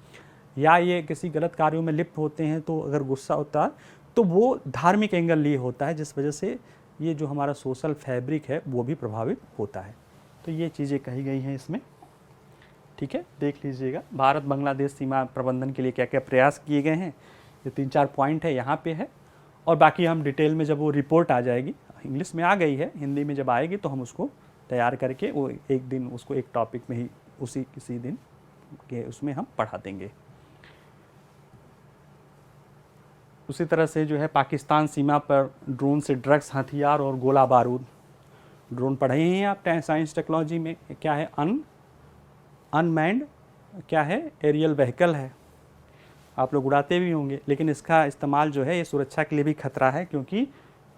या ये किसी गलत कार्यों में लिप्त होते हैं तो अगर गुस्सा होता है तो वो धार्मिक एंगल लिए होता है, जिस वजह से ये जो हमारा सोशल फैब्रिक है वो भी प्रभावित होता है। तो ये चीज़ें कही गई हैं इसमें। ठीक है, देख लीजिएगा भारत बांग्लादेश सीमा प्रबंधन के लिए क्या क्या प्रयास किए गए हैं। ये 3-4 पॉइंट है यहाँ पे है, और बाकी हम डिटेल में जब वो रिपोर्ट आ जाएगी, इंग्लिश में आ गई है, हिंदी में जब आएगी तो हम उसको तैयार करके वो एक दिन उसको एक टॉपिक में ही उसी किसी दिन के उसमें हम पढ़ा देंगे। उसी तरह से जो है पाकिस्तान सीमा पर ड्रोन से ड्रग्स, हथियार और गोला बारूद। ड्रोन पढ़े ही हैं आप साइंस टेक्नोलॉजी में, क्या है अनमैन्ड क्या है एरियल व्हीकल है, आप लोग उड़ाते भी होंगे, लेकिन इसका इस्तेमाल जो है ये सुरक्षा के लिए भी खतरा है, क्योंकि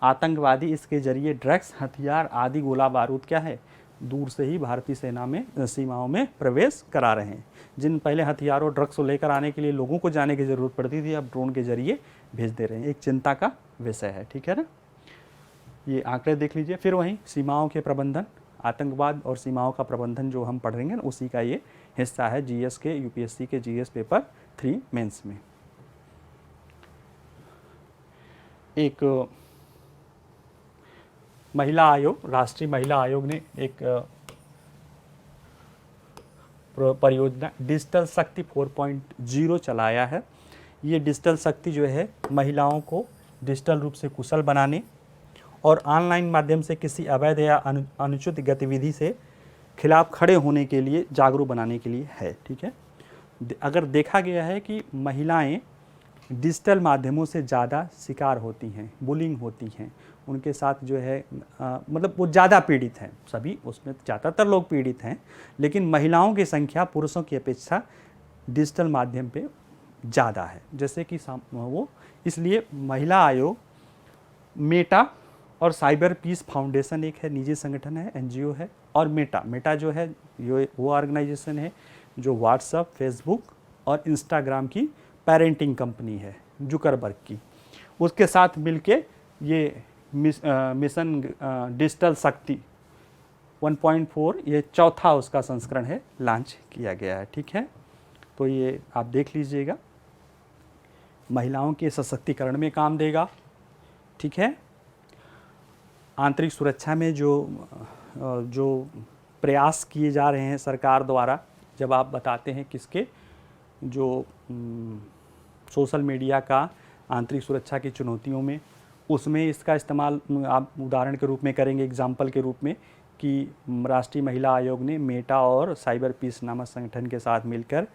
आतंकवादी इसके जरिए ड्रग्स, हथियार आदि गोला बारूद क्या है दूर से ही भारतीय सेना में सीमाओं में प्रवेश करा रहे हैं। जिन पहले हथियारों ड्रग्स को लेकर आने के लिए लोगों को जाने की ज़रूरत पड़ती थी, अब ड्रोन के जरिए भेज दे रहे हैं। एक चिंता का विषय है। ठीक है ना, ये आंकड़े देख लीजिए। फिर वहीं सीमाओं के प्रबंधन, आतंकवाद और सीमाओं का प्रबंधन जो हम पढ़ेंगे उसी का ये हिस्सा है जीएस के, यूपीएससी के जीएस पेपर 3 मेंस में। एक महिला आयोग, राष्ट्रीय महिला आयोग ने एक परियोजना डिजिटल शक्ति 4.0 चलाया है। ये डिजिटल शक्ति जो है महिलाओं को डिजिटल रूप से कुशल बनाने और ऑनलाइन माध्यम से किसी अवैध या अनुचित गतिविधि से खिलाफ खड़े होने के लिए जागरूक बनाने के लिए है। ठीक है, अगर देखा गया है कि महिलाएं डिजिटल माध्यमों से ज़्यादा शिकार होती हैं, बुलिंग होती हैं, उनके साथ जो है मतलब वो ज़्यादा पीड़ित हैं। सभी उसमें ज़्यादातर लोग पीड़ित हैं, लेकिन महिलाओं की संख्या पुरुषों की अपेक्षा डिजिटल माध्यम पे ज़्यादा है। जैसे कि वो इसलिए महिला आयोग, मेटा और साइबर पीस फाउंडेशन एक है, निजी संगठन है, एनजीओ है, और मेटा जो है वो ऑर्गेनाइजेशन है जो व्हाट्सएप, फेसबुक और इंस्टाग्राम की पेरेंटिंग कंपनी है जुकरबर्ग की, उसके साथ मिलके ये मिशन डिजिटल शक्ति 1.4 ये चौथा उसका संस्करण है, लॉन्च किया गया है। ठीक है, तो ये आप देख लीजिएगा, महिलाओं के सशक्तिकरण में काम देगा। ठीक है, आंतरिक सुरक्षा में जो प्रयास किए जा रहे हैं सरकार द्वारा, जब आप बताते हैं किसके, जो सोशल मीडिया का आंतरिक सुरक्षा की चुनौतियों में, उसमें इसका इस्तेमाल आप उदाहरण के रूप में करेंगे, एग्जाम्पल के रूप में, कि राष्ट्रीय महिला आयोग ने मेटा और साइबर पीस नामक संगठन के साथ मिलकर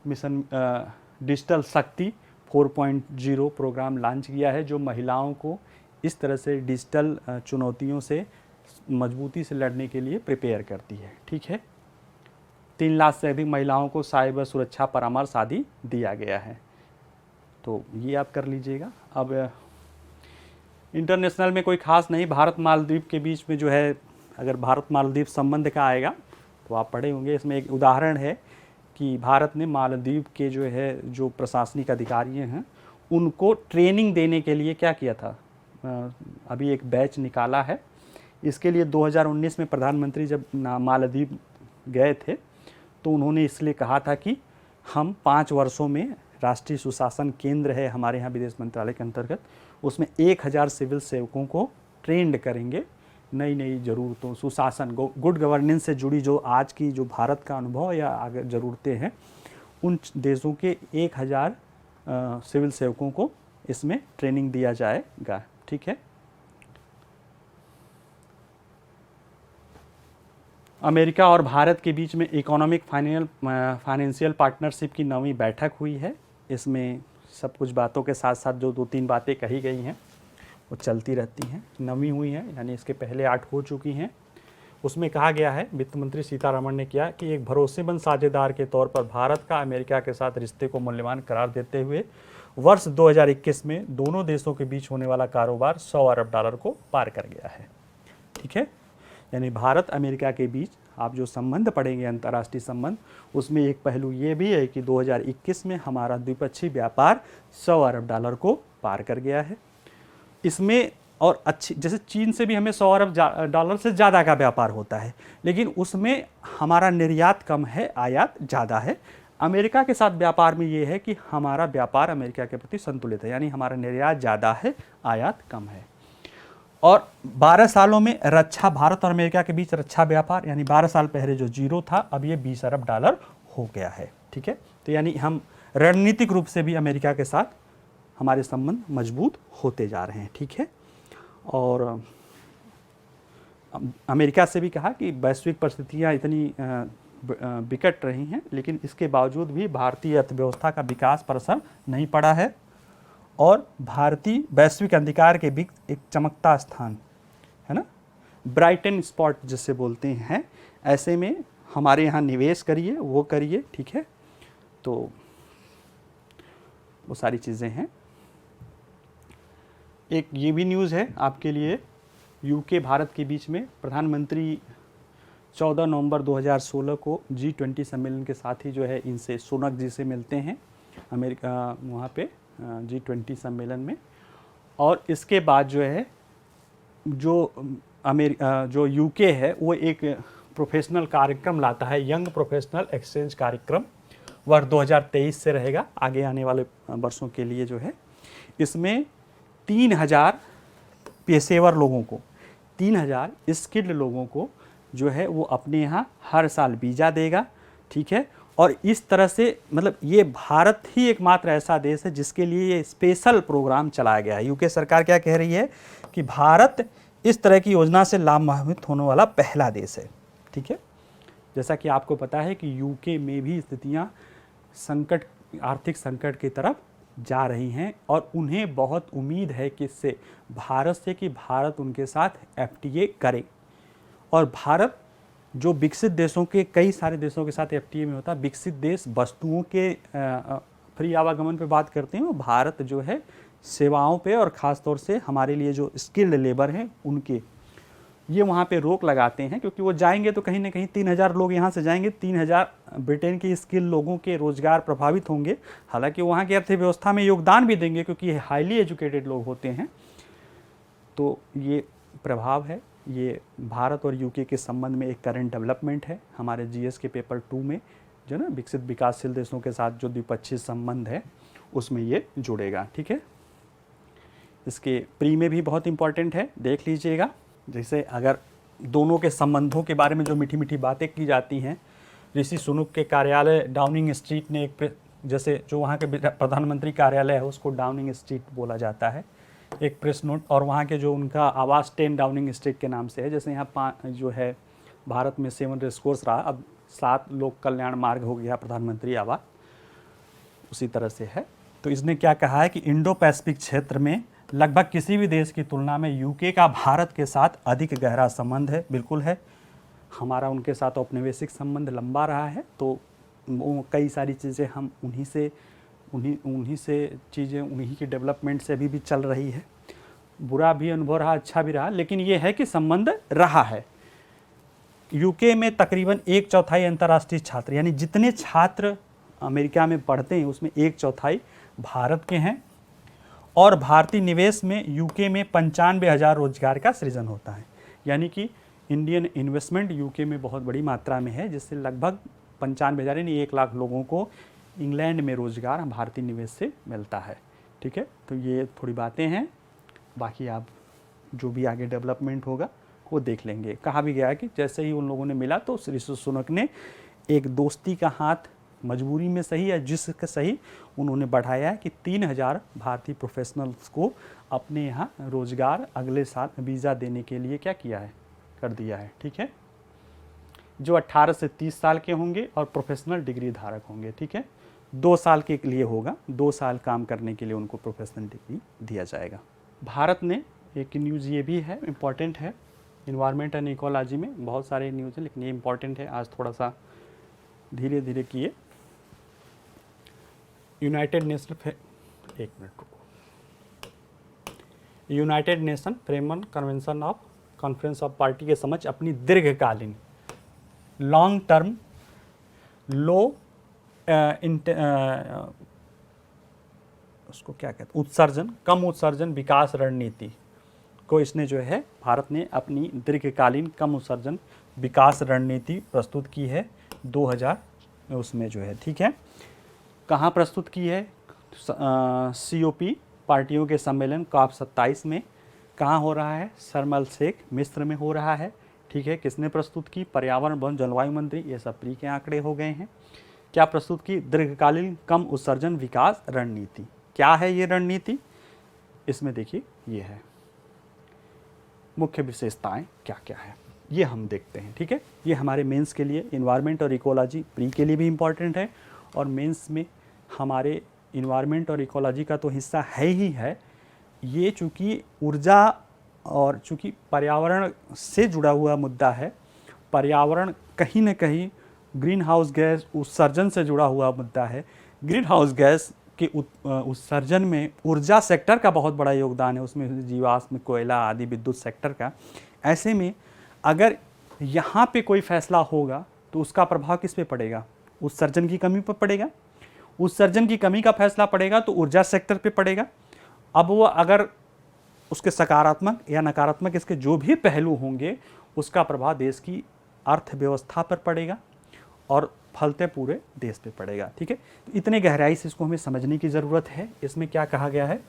मिशन डिजिटल शक्ति 4.0 प्रोग्राम लॉन्च किया है, जो महिलाओं को इस तरह से डिजिटल चुनौतियों से मजबूती से लड़ने के लिए प्रिपेयर करती है। ठीक है, 3 लाख से अधिक महिलाओं को साइबर सुरक्षा परामर्श आदि दिया गया है। तो ये आप कर लीजिएगा। अब इंटरनेशनल में कोई ख़ास नहीं, भारत मालदीव के बीच में जो है, अगर भारत मालदीव संबंध का आएगा तो आप पढ़े होंगे, इसमें एक उदाहरण है कि भारत ने मालदीव के जो है जो प्रशासनिक अधिकारी हैं उनको ट्रेनिंग देने के लिए क्या किया था, अभी एक बैच निकाला है। इसके लिए 2019 में प्रधानमंत्री जब मालदीव गए थे तो उन्होंने इसलिए कहा था कि हम 5 वर्षों में राष्ट्रीय सुशासन केंद्र है हमारे यहाँ विदेश मंत्रालय के अंतर्गत, उसमें 1000 सिविल सेवकों को ट्रेंड करेंगे नई नई ज़रूरतों, सुशासन, गुड गवर्नेंस से जुड़ी जो आज की जो भारत का अनुभव या आगे ज़रूरतें हैं, उन देशों के 1000 सिविल सेवकों को इसमें ट्रेनिंग दिया जाएगा। ठीक है। अमेरिका और भारत के बीच में इकोनॉमिक फाइनेंशियल पार्टनरशिप की 9वीं बैठक हुई है। इसमें सब कुछ बातों के साथ साथ जो 2-3 बातें कही गई हैं वो चलती रहती हैं। 9वीं हुई है, यानी इसके पहले 8 हो चुकी हैं। उसमें कहा गया है, वित्त मंत्री सीतारमण ने किया कि एक भरोसेमंद साझेदार के तौर पर भारत का अमेरिका के साथ रिश्ते को मूल्यवान करार देते हुए वर्ष 2021 में दोनों देशों के बीच होने वाला कारोबार $100 अरब को पार कर गया है। ठीक है, यानी भारत अमेरिका के बीच आप जो संबंध पढ़ेंगे, अंतर्राष्ट्रीय संबंध, उसमें एक पहलू ये भी है कि 2021 में हमारा द्विपक्षीय व्यापार $100 अरब को पार कर गया है। इसमें और अच्छी, जैसे चीन से भी हमें $100 अरब से ज़्यादा का व्यापार होता है, लेकिन उसमें हमारा निर्यात कम है, आयात ज़्यादा है। अमेरिका के साथ व्यापार में ये है कि हमारा व्यापार अमेरिका के प्रति संतुलित है, यानी हमारा निर्यात ज़्यादा है, आयात कम है। और 12 सालों में रक्षा, भारत और अमेरिका के बीच रक्षा व्यापार, यानी 12 साल पहले जो 0 था अब ये $20 अरब हो गया है। ठीक है, तो यानी हम रणनीतिक रूप से भी अमेरिका के साथ हमारे संबंध मजबूत होते जा रहे हैं। ठीक है, और अमेरिका से भी कहा कि वैश्विक परिस्थितियाँ इतनी विकट रही हैं, लेकिन इसके बावजूद भी भारतीय अर्थव्यवस्था का विकास पर असर नहीं पड़ा है और भारतीय वैश्विक अंधकार के बीच एक चमकता स्थान है ना, ब्राइटन स्पॉट जिसे बोलते हैं, ऐसे में हमारे यहाँ निवेश करिए, वो करिए। ठीक है, तो वो सारी चीज़ें हैं। एक ये भी न्यूज़ है आपके लिए, यूके भारत के बीच में प्रधानमंत्री 14 नवंबर 2016 को G20 सम्मेलन के साथ ही जो है इनसे सुनक जी से मिलते हैं अमेरिका वहाँ पे G20 सम्मेलन में। और इसके बाद जो है जो यूके है वो एक प्रोफेशनल कार्यक्रम लाता है, यंग प्रोफेशनल एक्सचेंज कार्यक्रम, वर्ष 2023 से रहेगा, आगे आने वाले वर्षों के लिए जो है। इसमें 3000 पेशेवर लोगों को, 3000 स्किल्ड लोगों को जो है वो अपने यहाँ हर साल वीज़ा देगा। ठीक है, और इस तरह से मतलब ये भारत ही एकमात्र ऐसा देश है जिसके लिए ये स्पेशल प्रोग्राम चलाया गया है। यूके सरकार क्या कह रही है कि भारत इस तरह की योजना से लाभान्वित होने वाला पहला देश है। ठीक है, जैसा कि आपको पता है कि यूके में भी स्थितियाँ संकट, आर्थिक संकट की तरफ जा रही हैं और उन्हें बहुत उम्मीद है कि इससे भारत से कि भारत उनके साथ FTA करे। और भारत जो विकसित देशों के, कई सारे देशों के साथ FTA में होता है, विकसित देश वस्तुओं के फ्री आवागमन पे बात करते हैं, और भारत जो है सेवाओं पे और ख़ास तौर से हमारे लिए जो स्किल्ड लेबर हैं उनके ये वहाँ पे रोक लगाते हैं, क्योंकि वो जाएंगे तो कहीं ना कहीं 3000 लोग यहाँ से जाएंगे, 3000 ब्रिटेन के स्किल लोगों के रोज़गार प्रभावित होंगे। हालांकि वहाँ की अर्थव्यवस्था में योगदान भी देंगे क्योंकि ये हाईली एजुकेटेड लोग होते हैं। तो ये प्रभाव है, ये भारत और यूके के संबंध में एक करंट डेवलपमेंट है। हमारे GS के पेपर 2 में जो ना विकसित विकासशील देशों के साथ जो द्विपक्षीय संबंध है उसमें ये जुड़ेगा। ठीक है, इसके प्री में भी बहुत इंपॉर्टेंट है, देख लीजिएगा। जैसे अगर दोनों के संबंधों के बारे में जो मीठी मीठी बातें की जाती हैं, ऋषि सुनक के कार्यालय डाउनिंग स्ट्रीट ने एक, जैसे जो वहाँ के प्रधानमंत्री कार्यालय है उसको डाउनिंग स्ट्रीट बोला जाता है, एक प्रेस नोट, और वहाँ के जो उनका आवास 10 डाउनिंग स्ट्रीट के नाम से है। जैसे यहाँ 5 जो है भारत में 7 रेसकोर्स रहा, अब 7 लोक कल्याण मार्ग हो गया प्रधानमंत्री आवास, उसी तरह से है। तो इसने क्या कहा है कि इंडो पैसिफिक क्षेत्र में लगभग किसी भी देश की तुलना में यूके का भारत के साथ अधिक गहरा संबंध है। बिल्कुल है, हमारा उनके साथ औपनिवेशिक संबंध लंबा रहा है, तो वो कई सारी चीज़ें हम उन्हीं से चीज़ें उन्हीं की डेवलपमेंट से अभी भी चल रही है। बुरा भी अनुभव रहा, अच्छा भी रहा, लेकिन ये है कि संबंध रहा है। यूके में तकरीबन 1/4 अंतर्राष्ट्रीय छात्र, यानी जितने छात्र अमेरिका में पढ़ते हैं उसमें 1/4 भारत के हैं, और भारतीय निवेश में यूके में 95,000 रोजगार का सृजन होता है। यानी कि इंडियन इन्वेस्टमेंट यूके में बहुत बड़ी मात्रा में है, जिससे लगभग 95,000 यानी 1 लाख लोगों को इंग्लैंड में रोजगार भारतीय निवेश से मिलता है। ठीक है, तो ये थोड़ी बातें हैं, बाकी आप जो भी आगे डेवलपमेंट होगा वो देख लेंगे। कहा भी गया है कि जैसे ही उन लोगों ने मिला तो ऋषि सुनक ने एक दोस्ती का हाथ मजबूरी में सही या जिसका सही उन्होंने बढ़ाया है कि 3,000 भारतीय प्रोफेशनल्स को अपने यहाँ रोजगार अगले साल वीज़ा देने के लिए क्या किया है, कर दिया है। ठीक है, जो 18 से 30 साल के होंगे और प्रोफेशनल डिग्री धारक होंगे। ठीक है, 2 साल के लिए होगा, 2 साल काम करने के लिए उनको प्रोफेशनल डिग्री दिया जाएगा। भारत ने एक न्यूज़ ये भी है, इम्पॉर्टेंट है, इन्वायरमेंट एंड इकोलॉजी में बहुत सारे न्यूज़ हैं लेकिन ये इम्पॉर्टेंट है, आज थोड़ा सा धीरे धीरे किए। United nation framework convention of conference of party के समक्ष अपनी दीर्घकालीन लॉन्ग टर्म लो उसको क्या कहते हैं, उत्सर्जन कम उत्सर्जन विकास रणनीति को इसने जो है भारत ने अपनी दीर्घकालीन कम उत्सर्जन विकास रणनीति प्रस्तुत की है 2000 उसमें जो है। ठीक है, कहाँ प्रस्तुत की है, COP पार्टियों के सम्मेलन COP 27 में। कहाँ हो रहा है, शर्म अल शेख मिस्र में हो रहा है। ठीक है, किसने प्रस्तुत की, पर्यावरण वन जलवायु मंत्री, ये सब प्री के आंकड़े हो गए हैं। क्या प्रस्तुत की, दीर्घकालीन कम उत्सर्जन विकास रणनीति। क्या है ये रणनीति, इसमें देखिए ये है, मुख्य विशेषताएं क्या क्या है ये हम देखते हैं। ठीक है, ये हमारे मेंस के लिए इन्वायरमेंट और इकोलॉजी प्री के लिए भी इम्पॉर्टेंट है, और मेंस में हमारे इन्वायरमेंट और इकोलॉजी का तो हिस्सा है ही है। ये चूँकि ऊर्जा और चूँकि पर्यावरण से जुड़ा हुआ मुद्दा है, पर्यावरण कहीं न कहीं ग्रीन हाउस गैस उत्सर्जन से जुड़ा हुआ मुद्दा है। ग्रीन हाउस गैस के उत्सर्जन में ऊर्जा सेक्टर का बहुत बड़ा योगदान है, उसमें जीवाश्म कोयला आदि विद्युत सेक्टर का। ऐसे में अगर यहाँ पे कोई फैसला होगा तो उसका प्रभाव किस पे पड़ेगा, उत्सर्जन की कमी पर पड़ेगा। उत्सर्जन की कमी का फैसला पड़ेगा तो ऊर्जा सेक्टर पे पड़ेगा। अब वो अगर उसके सकारात्मक या नकारात्मक इसके जो भी पहलू होंगे उसका प्रभाव देश की अर्थव्यवस्था पर पड़ेगा और फलते पूरे देश पे पड़ेगा। ठीक है, तो इतने गहराई से इसको हमें समझने की ज़रूरत है। इसमें क्या कहा गया है,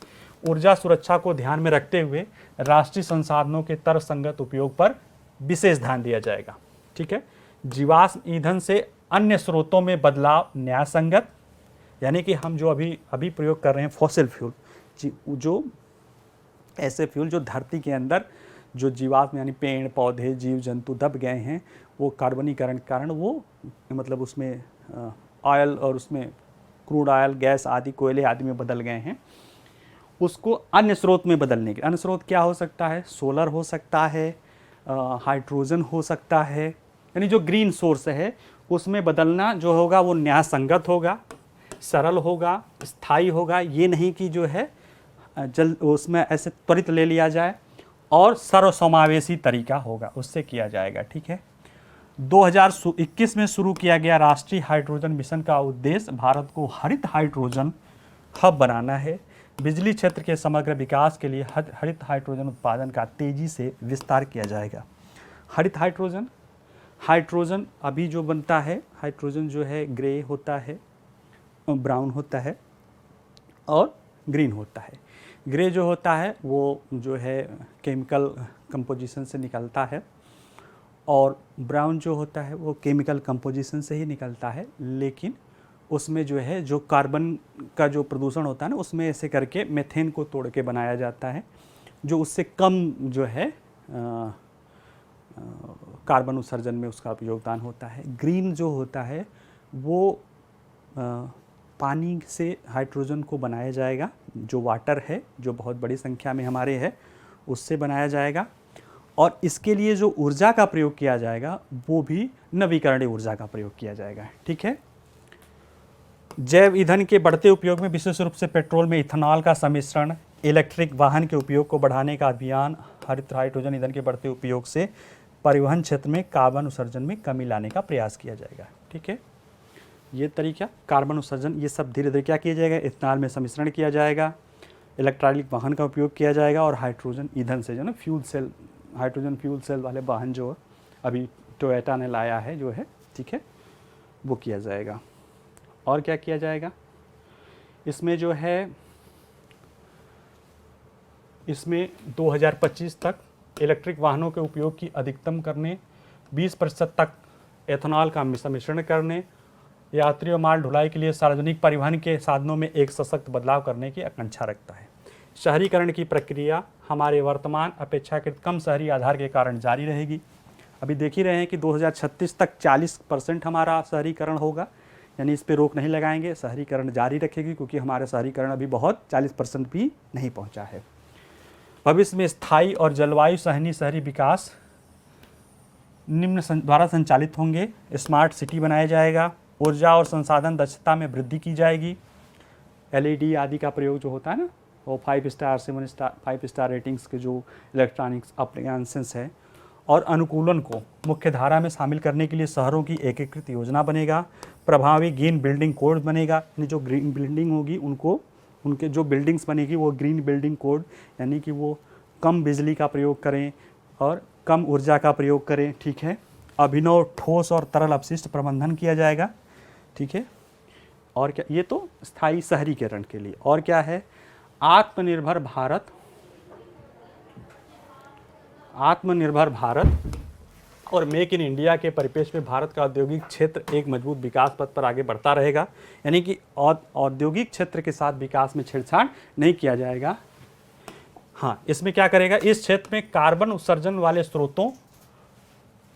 ऊर्जा सुरक्षा को ध्यान में रखते हुए राष्ट्रीय संसाधनों के तर्कसंगत उपयोग पर विशेष ध्यान दिया जाएगा। ठीक है, जीवाश्म ईंधन से अन्य स्रोतों में बदलाव न्याय संगत, यानी कि हम जो अभी प्रयोग कर रहे हैं फॉसिल फ्यूल, जो ऐसे फ्यूल जो धरती के अंदर जो जीवाश्म यानी पेड़ पौधे जीव जंतु दब गए हैं, वो कार्बनीकरण के कारण वो मतलब उसमें ऑयल और उसमें क्रूड ऑयल गैस आदि कोयले आदि में बदल गए हैं, उसको अन्य स्रोत में बदलने के। अन्य स्रोत क्या हो सकता है, सोलर हो सकता है, हाइड्रोजन हो सकता है, यानी जो ग्रीन सोर्स है उसमें बदलना जो होगा वो न्याय संगत होगा, सरल होगा, स्थायी होगा। ये नहीं कि जो है जल्द उसमें ऐसे त्वरित ले लिया जाए, और सर्वसमावेशी तरीका होगा, उससे किया जाएगा। ठीक है, 2021 में शुरू किया गया राष्ट्रीय हाइड्रोजन मिशन का उद्देश्य भारत को हरित हाइड्रोजन हब बनाना है। बिजली क्षेत्र के समग्र विकास के लिए हरित हाइड्रोजन उत्पादन का तेजी से विस्तार किया जाएगा। हरित हाइड्रोजन अभी जो बनता है, हाइड्रोजन जो है ग्रे होता है, ब्राउन होता है और ग्रीन होता है। ग्रे जो होता है वो जो है केमिकल कंपोजिशन से निकलता है, और ब्राउन जो होता है वो केमिकल कंपोजिशन से ही निकलता है, लेकिन उसमें जो है जो कार्बन का जो प्रदूषण होता है ना, उसमें ऐसे करके मेथेन को तोड़ के बनाया जाता है, जो उससे कम जो है कार्बन उत्सर्जन में उसका योगदान होता है। ग्रीन जो होता है वो पानी से हाइड्रोजन को बनाया जाएगा, जो वाटर है जो बहुत बड़ी संख्या में हमारे है उससे बनाया जाएगा, और इसके लिए जो ऊर्जा का प्रयोग किया जाएगा वो भी नवीकरणीय ऊर्जा का प्रयोग किया जाएगा। ठीक है, जैव ईंधन के बढ़ते उपयोग में विशेष रूप से पेट्रोल में इथेनॉल का सम्मिश्रण, इलेक्ट्रिक वाहन के उपयोग को बढ़ाने का अभियान, हरित हाइड्रोजन ईंधन के बढ़ते उपयोग से परिवहन क्षेत्र में कार्बन उत्सर्जन में कमी लाने का प्रयास किया जाएगा। ठीक है, ये तरीका कार्बन उत्सर्जन ये सब धीरे धीरे क्या किया जाएगा, इथेनॉल में सम्मिश्रण किया जाएगा, इलेक्ट्रिक वाहन का उपयोग किया जाएगा और हाइड्रोजन ईंधन से जो ना fuel cell, hydrogen fuel cell वाले वाहन जो अभी टोयोटा ने लाया है जो है, ठीक है, वो किया जाएगा। और क्या किया जाएगा इसमें जो है, इसमें 2025 तक इलेक्ट्रिक वाहनों के उपयोग की अधिकतम करने, 20% तक एथेनॉल का सम्मिश्रण करने, यात्री और माल ढुलाई के लिए सार्वजनिक परिवहन के साधनों में एक सशक्त बदलाव करने की आकांक्षा रखता है। शहरीकरण की प्रक्रिया हमारे वर्तमान अपेक्षाकृत कम शहरी आधार के कारण जारी रहेगी। अभी देख ही रहे हैं कि 2036 तक 40% हमारा शहरीकरण होगा, यानी इस पे रोक नहीं लगाएंगे, शहरीकरण जारी रखेगी, क्योंकि हमारा शहरीकरण अभी बहुत 40% भी नहीं पहुंचा है। भविष्य में स्थायी और जलवायु सहनी शहरी विकास निम्न द्वारा संचालित होंगे। स्मार्ट सिटी बनाया जाएगा, ऊर्जा और संसाधन दक्षता में वृद्धि की जाएगी, LED आदि का प्रयोग जो होता है ना, वो 5 स्टार 5 स्टार रेटिंग्स के जो इलेक्ट्रॉनिक्स अप्लायंसेस है, और अनुकूलन को मुख्य धारा में शामिल करने के लिए शहरों की एकीकृत योजना बनेगा। प्रभावी ग्रीन बिल्डिंग कोड बनेगा, यानी जो ग्रीन बिल्डिंग होगी उनको, उनके जो बिल्डिंग्स बनेगी वो ग्रीन बिल्डिंग कोड, यानी कि वो कम बिजली का प्रयोग करें और कम ऊर्जा का प्रयोग करें, ठीक है। अभिनव ठोस और तरल अपशिष्ट प्रबंधन किया जाएगा, ठीक है। और क्या, ये तो स्थायी शहरीकरण के लिए। और क्या है, आत्मनिर्भर भारत, आत्मनिर्भर भारत और मेक इन इंडिया के परिप्रेक्ष्य में भारत का औद्योगिक क्षेत्र एक मजबूत विकास पथ पर आगे बढ़ता रहेगा, यानी कि औद्योगिक क्षेत्र के साथ विकास में छेड़छाड़ नहीं किया जाएगा। हाँ, इसमें क्या करेगा, इस क्षेत्र में कार्बन उत्सर्जन वाले स्रोतों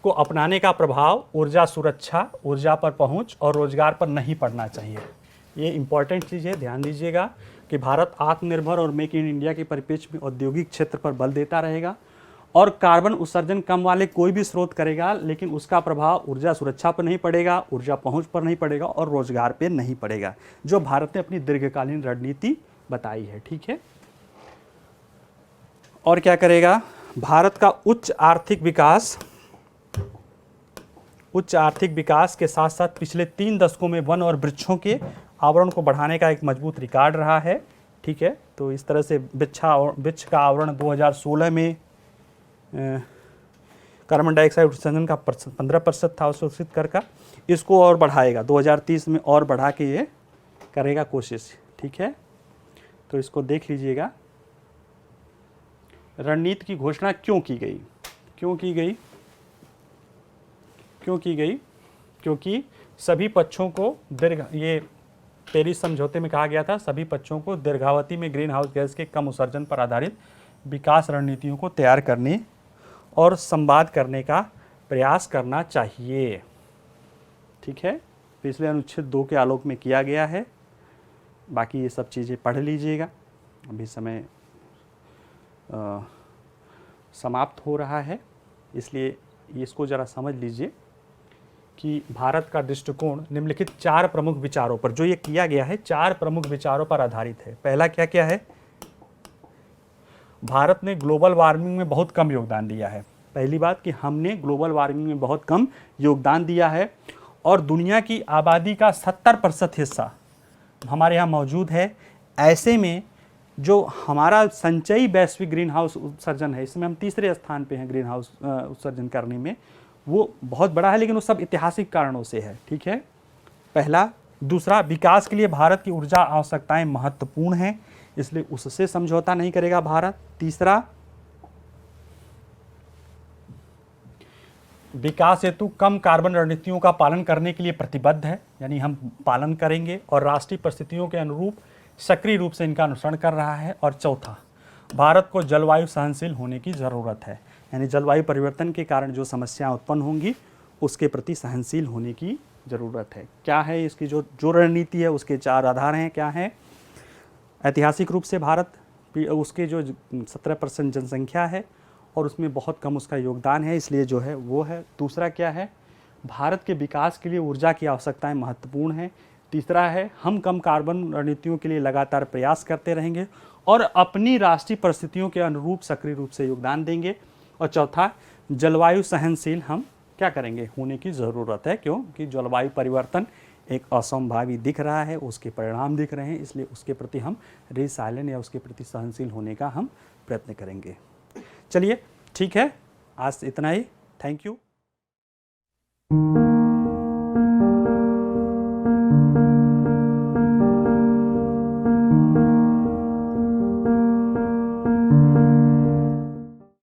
को अपनाने का प्रभाव ऊर्जा सुरक्षा, ऊर्जा पर पहुंच और रोजगार पर नहीं पड़ना चाहिए। ये इंपॉर्टेंट चीज़ है, ध्यान दीजिएगा कि भारत आत्मनिर्भर और मेक इन इंडिया के परिप्रेक्ष्य में औद्योगिक क्षेत्र पर बल देता रहेगा और कार्बन उत्सर्जन कम वाले कोई भी स्रोत करेगा, लेकिन उसका प्रभाव ऊर्जा सुरक्षा पर नहीं पड़ेगा, ऊर्जा पहुंच पर नहीं पड़ेगा और रोजगार पर नहीं पड़ेगा, जो भारत ने अपनी दीर्घकालीन रणनीति बताई है, ठीक है। और क्या करेगा, भारत का उच्च आर्थिक विकास के साथ साथ पिछले 3 दशकों में वन और वृक्षों के आवरण को बढ़ाने का एक मजबूत रिकॉर्ड रहा है, ठीक है। तो इस तरह से वृक्ष का आवरण 2016 में कार्बन डाइऑक्साइड उत्सर्जन का 15% था अवशोषित कर का, इसको और बढ़ाएगा 2030 में, और बढ़ा के ये करेगा कोशिश, ठीक है। तो इसको देख लीजिएगा। रणनीति की घोषणा क्यों की गई, क्योंकि सभी पक्षों को ये पेरिस समझौते में कहा गया था, सभी पक्षों को दीर्घावधि में ग्रीन हाउस गैस के कम उत्सर्जन पर आधारित विकास रणनीतियों को तैयार करने और संवाद करने का प्रयास करना चाहिए, ठीक है। पिछले अनुच्छेद 2 के आलोक में किया गया है। बाकी ये सब चीज़ें पढ़ लीजिएगा, अभी समय समाप्त हो रहा है, इसलिए इसको ज़रा समझ लीजिए कि भारत का दृष्टिकोण निम्नलिखित 4 प्रमुख विचारों पर, जो ये किया गया है 4 प्रमुख विचारों पर आधारित है। पहला क्या क्या है, भारत ने ग्लोबल वार्मिंग में बहुत कम योगदान दिया है। पहली बात कि हमने ग्लोबल वार्मिंग में बहुत कम योगदान दिया है और दुनिया की आबादी का 70% हिस्सा हमारे यहाँ मौजूद है। ऐसे में जो हमारा संचयी वैश्विक ग्रीन हाउस उत्सर्जन है, इसमें हम तीसरे स्थान पे हैं ग्रीन हाउस उत्सर्जन करने में, वो बहुत बड़ा है, लेकिन वो सब ऐतिहासिक कारणों से है, ठीक है, पहला। दूसरा, विकास के लिए भारत की ऊर्जा आवश्यकताएं महत्वपूर्ण हैं, इसलिए उससे समझौता नहीं करेगा भारत। तीसरा, विकास हेतु कम कार्बन रणनीतियों का पालन करने के लिए प्रतिबद्ध है, यानी हम पालन करेंगे और राष्ट्रीय परिस्थितियों के अनुरूप सक्रिय रूप से इनका अनुसरण कर रहा है। और चौथा, भारत को जलवायु सहनशील होने की ज़रूरत है, यानी जलवायु परिवर्तन के कारण जो समस्याएं उत्पन्न होंगी उसके प्रति सहनशील होने की ज़रूरत है। क्या है इसकी जो रणनीति है, उसके 4 आधार हैं। क्या है, ऐतिहासिक रूप से भारत, उसके जो 17% जनसंख्या है और उसमें बहुत कम उसका योगदान है, इसलिए जो है वो है। दूसरा क्या है, भारत के विकास के लिए ऊर्जा की आवश्यकताएं महत्वपूर्ण हैं। तीसरा है, हम कम कार्बन रणनीतियों के लिए लगातार प्रयास करते रहेंगे और अपनी राष्ट्रीय परिस्थितियों के अनुरूप सक्रिय रूप से योगदान देंगे। और चौथा, जलवायु सहनशील हम क्या करेंगे, होने की ज़रूरत है, क्योंकि जलवायु परिवर्तन एक असमभावी दिख रहा है, उसके परिणाम दिख रहे हैं, इसलिए उसके प्रति हम रिसाइलेंट या उसके प्रति सहनशील होने का हम प्रयत्न करेंगे। चलिए ठीक है, आज इतना ही। Thank you.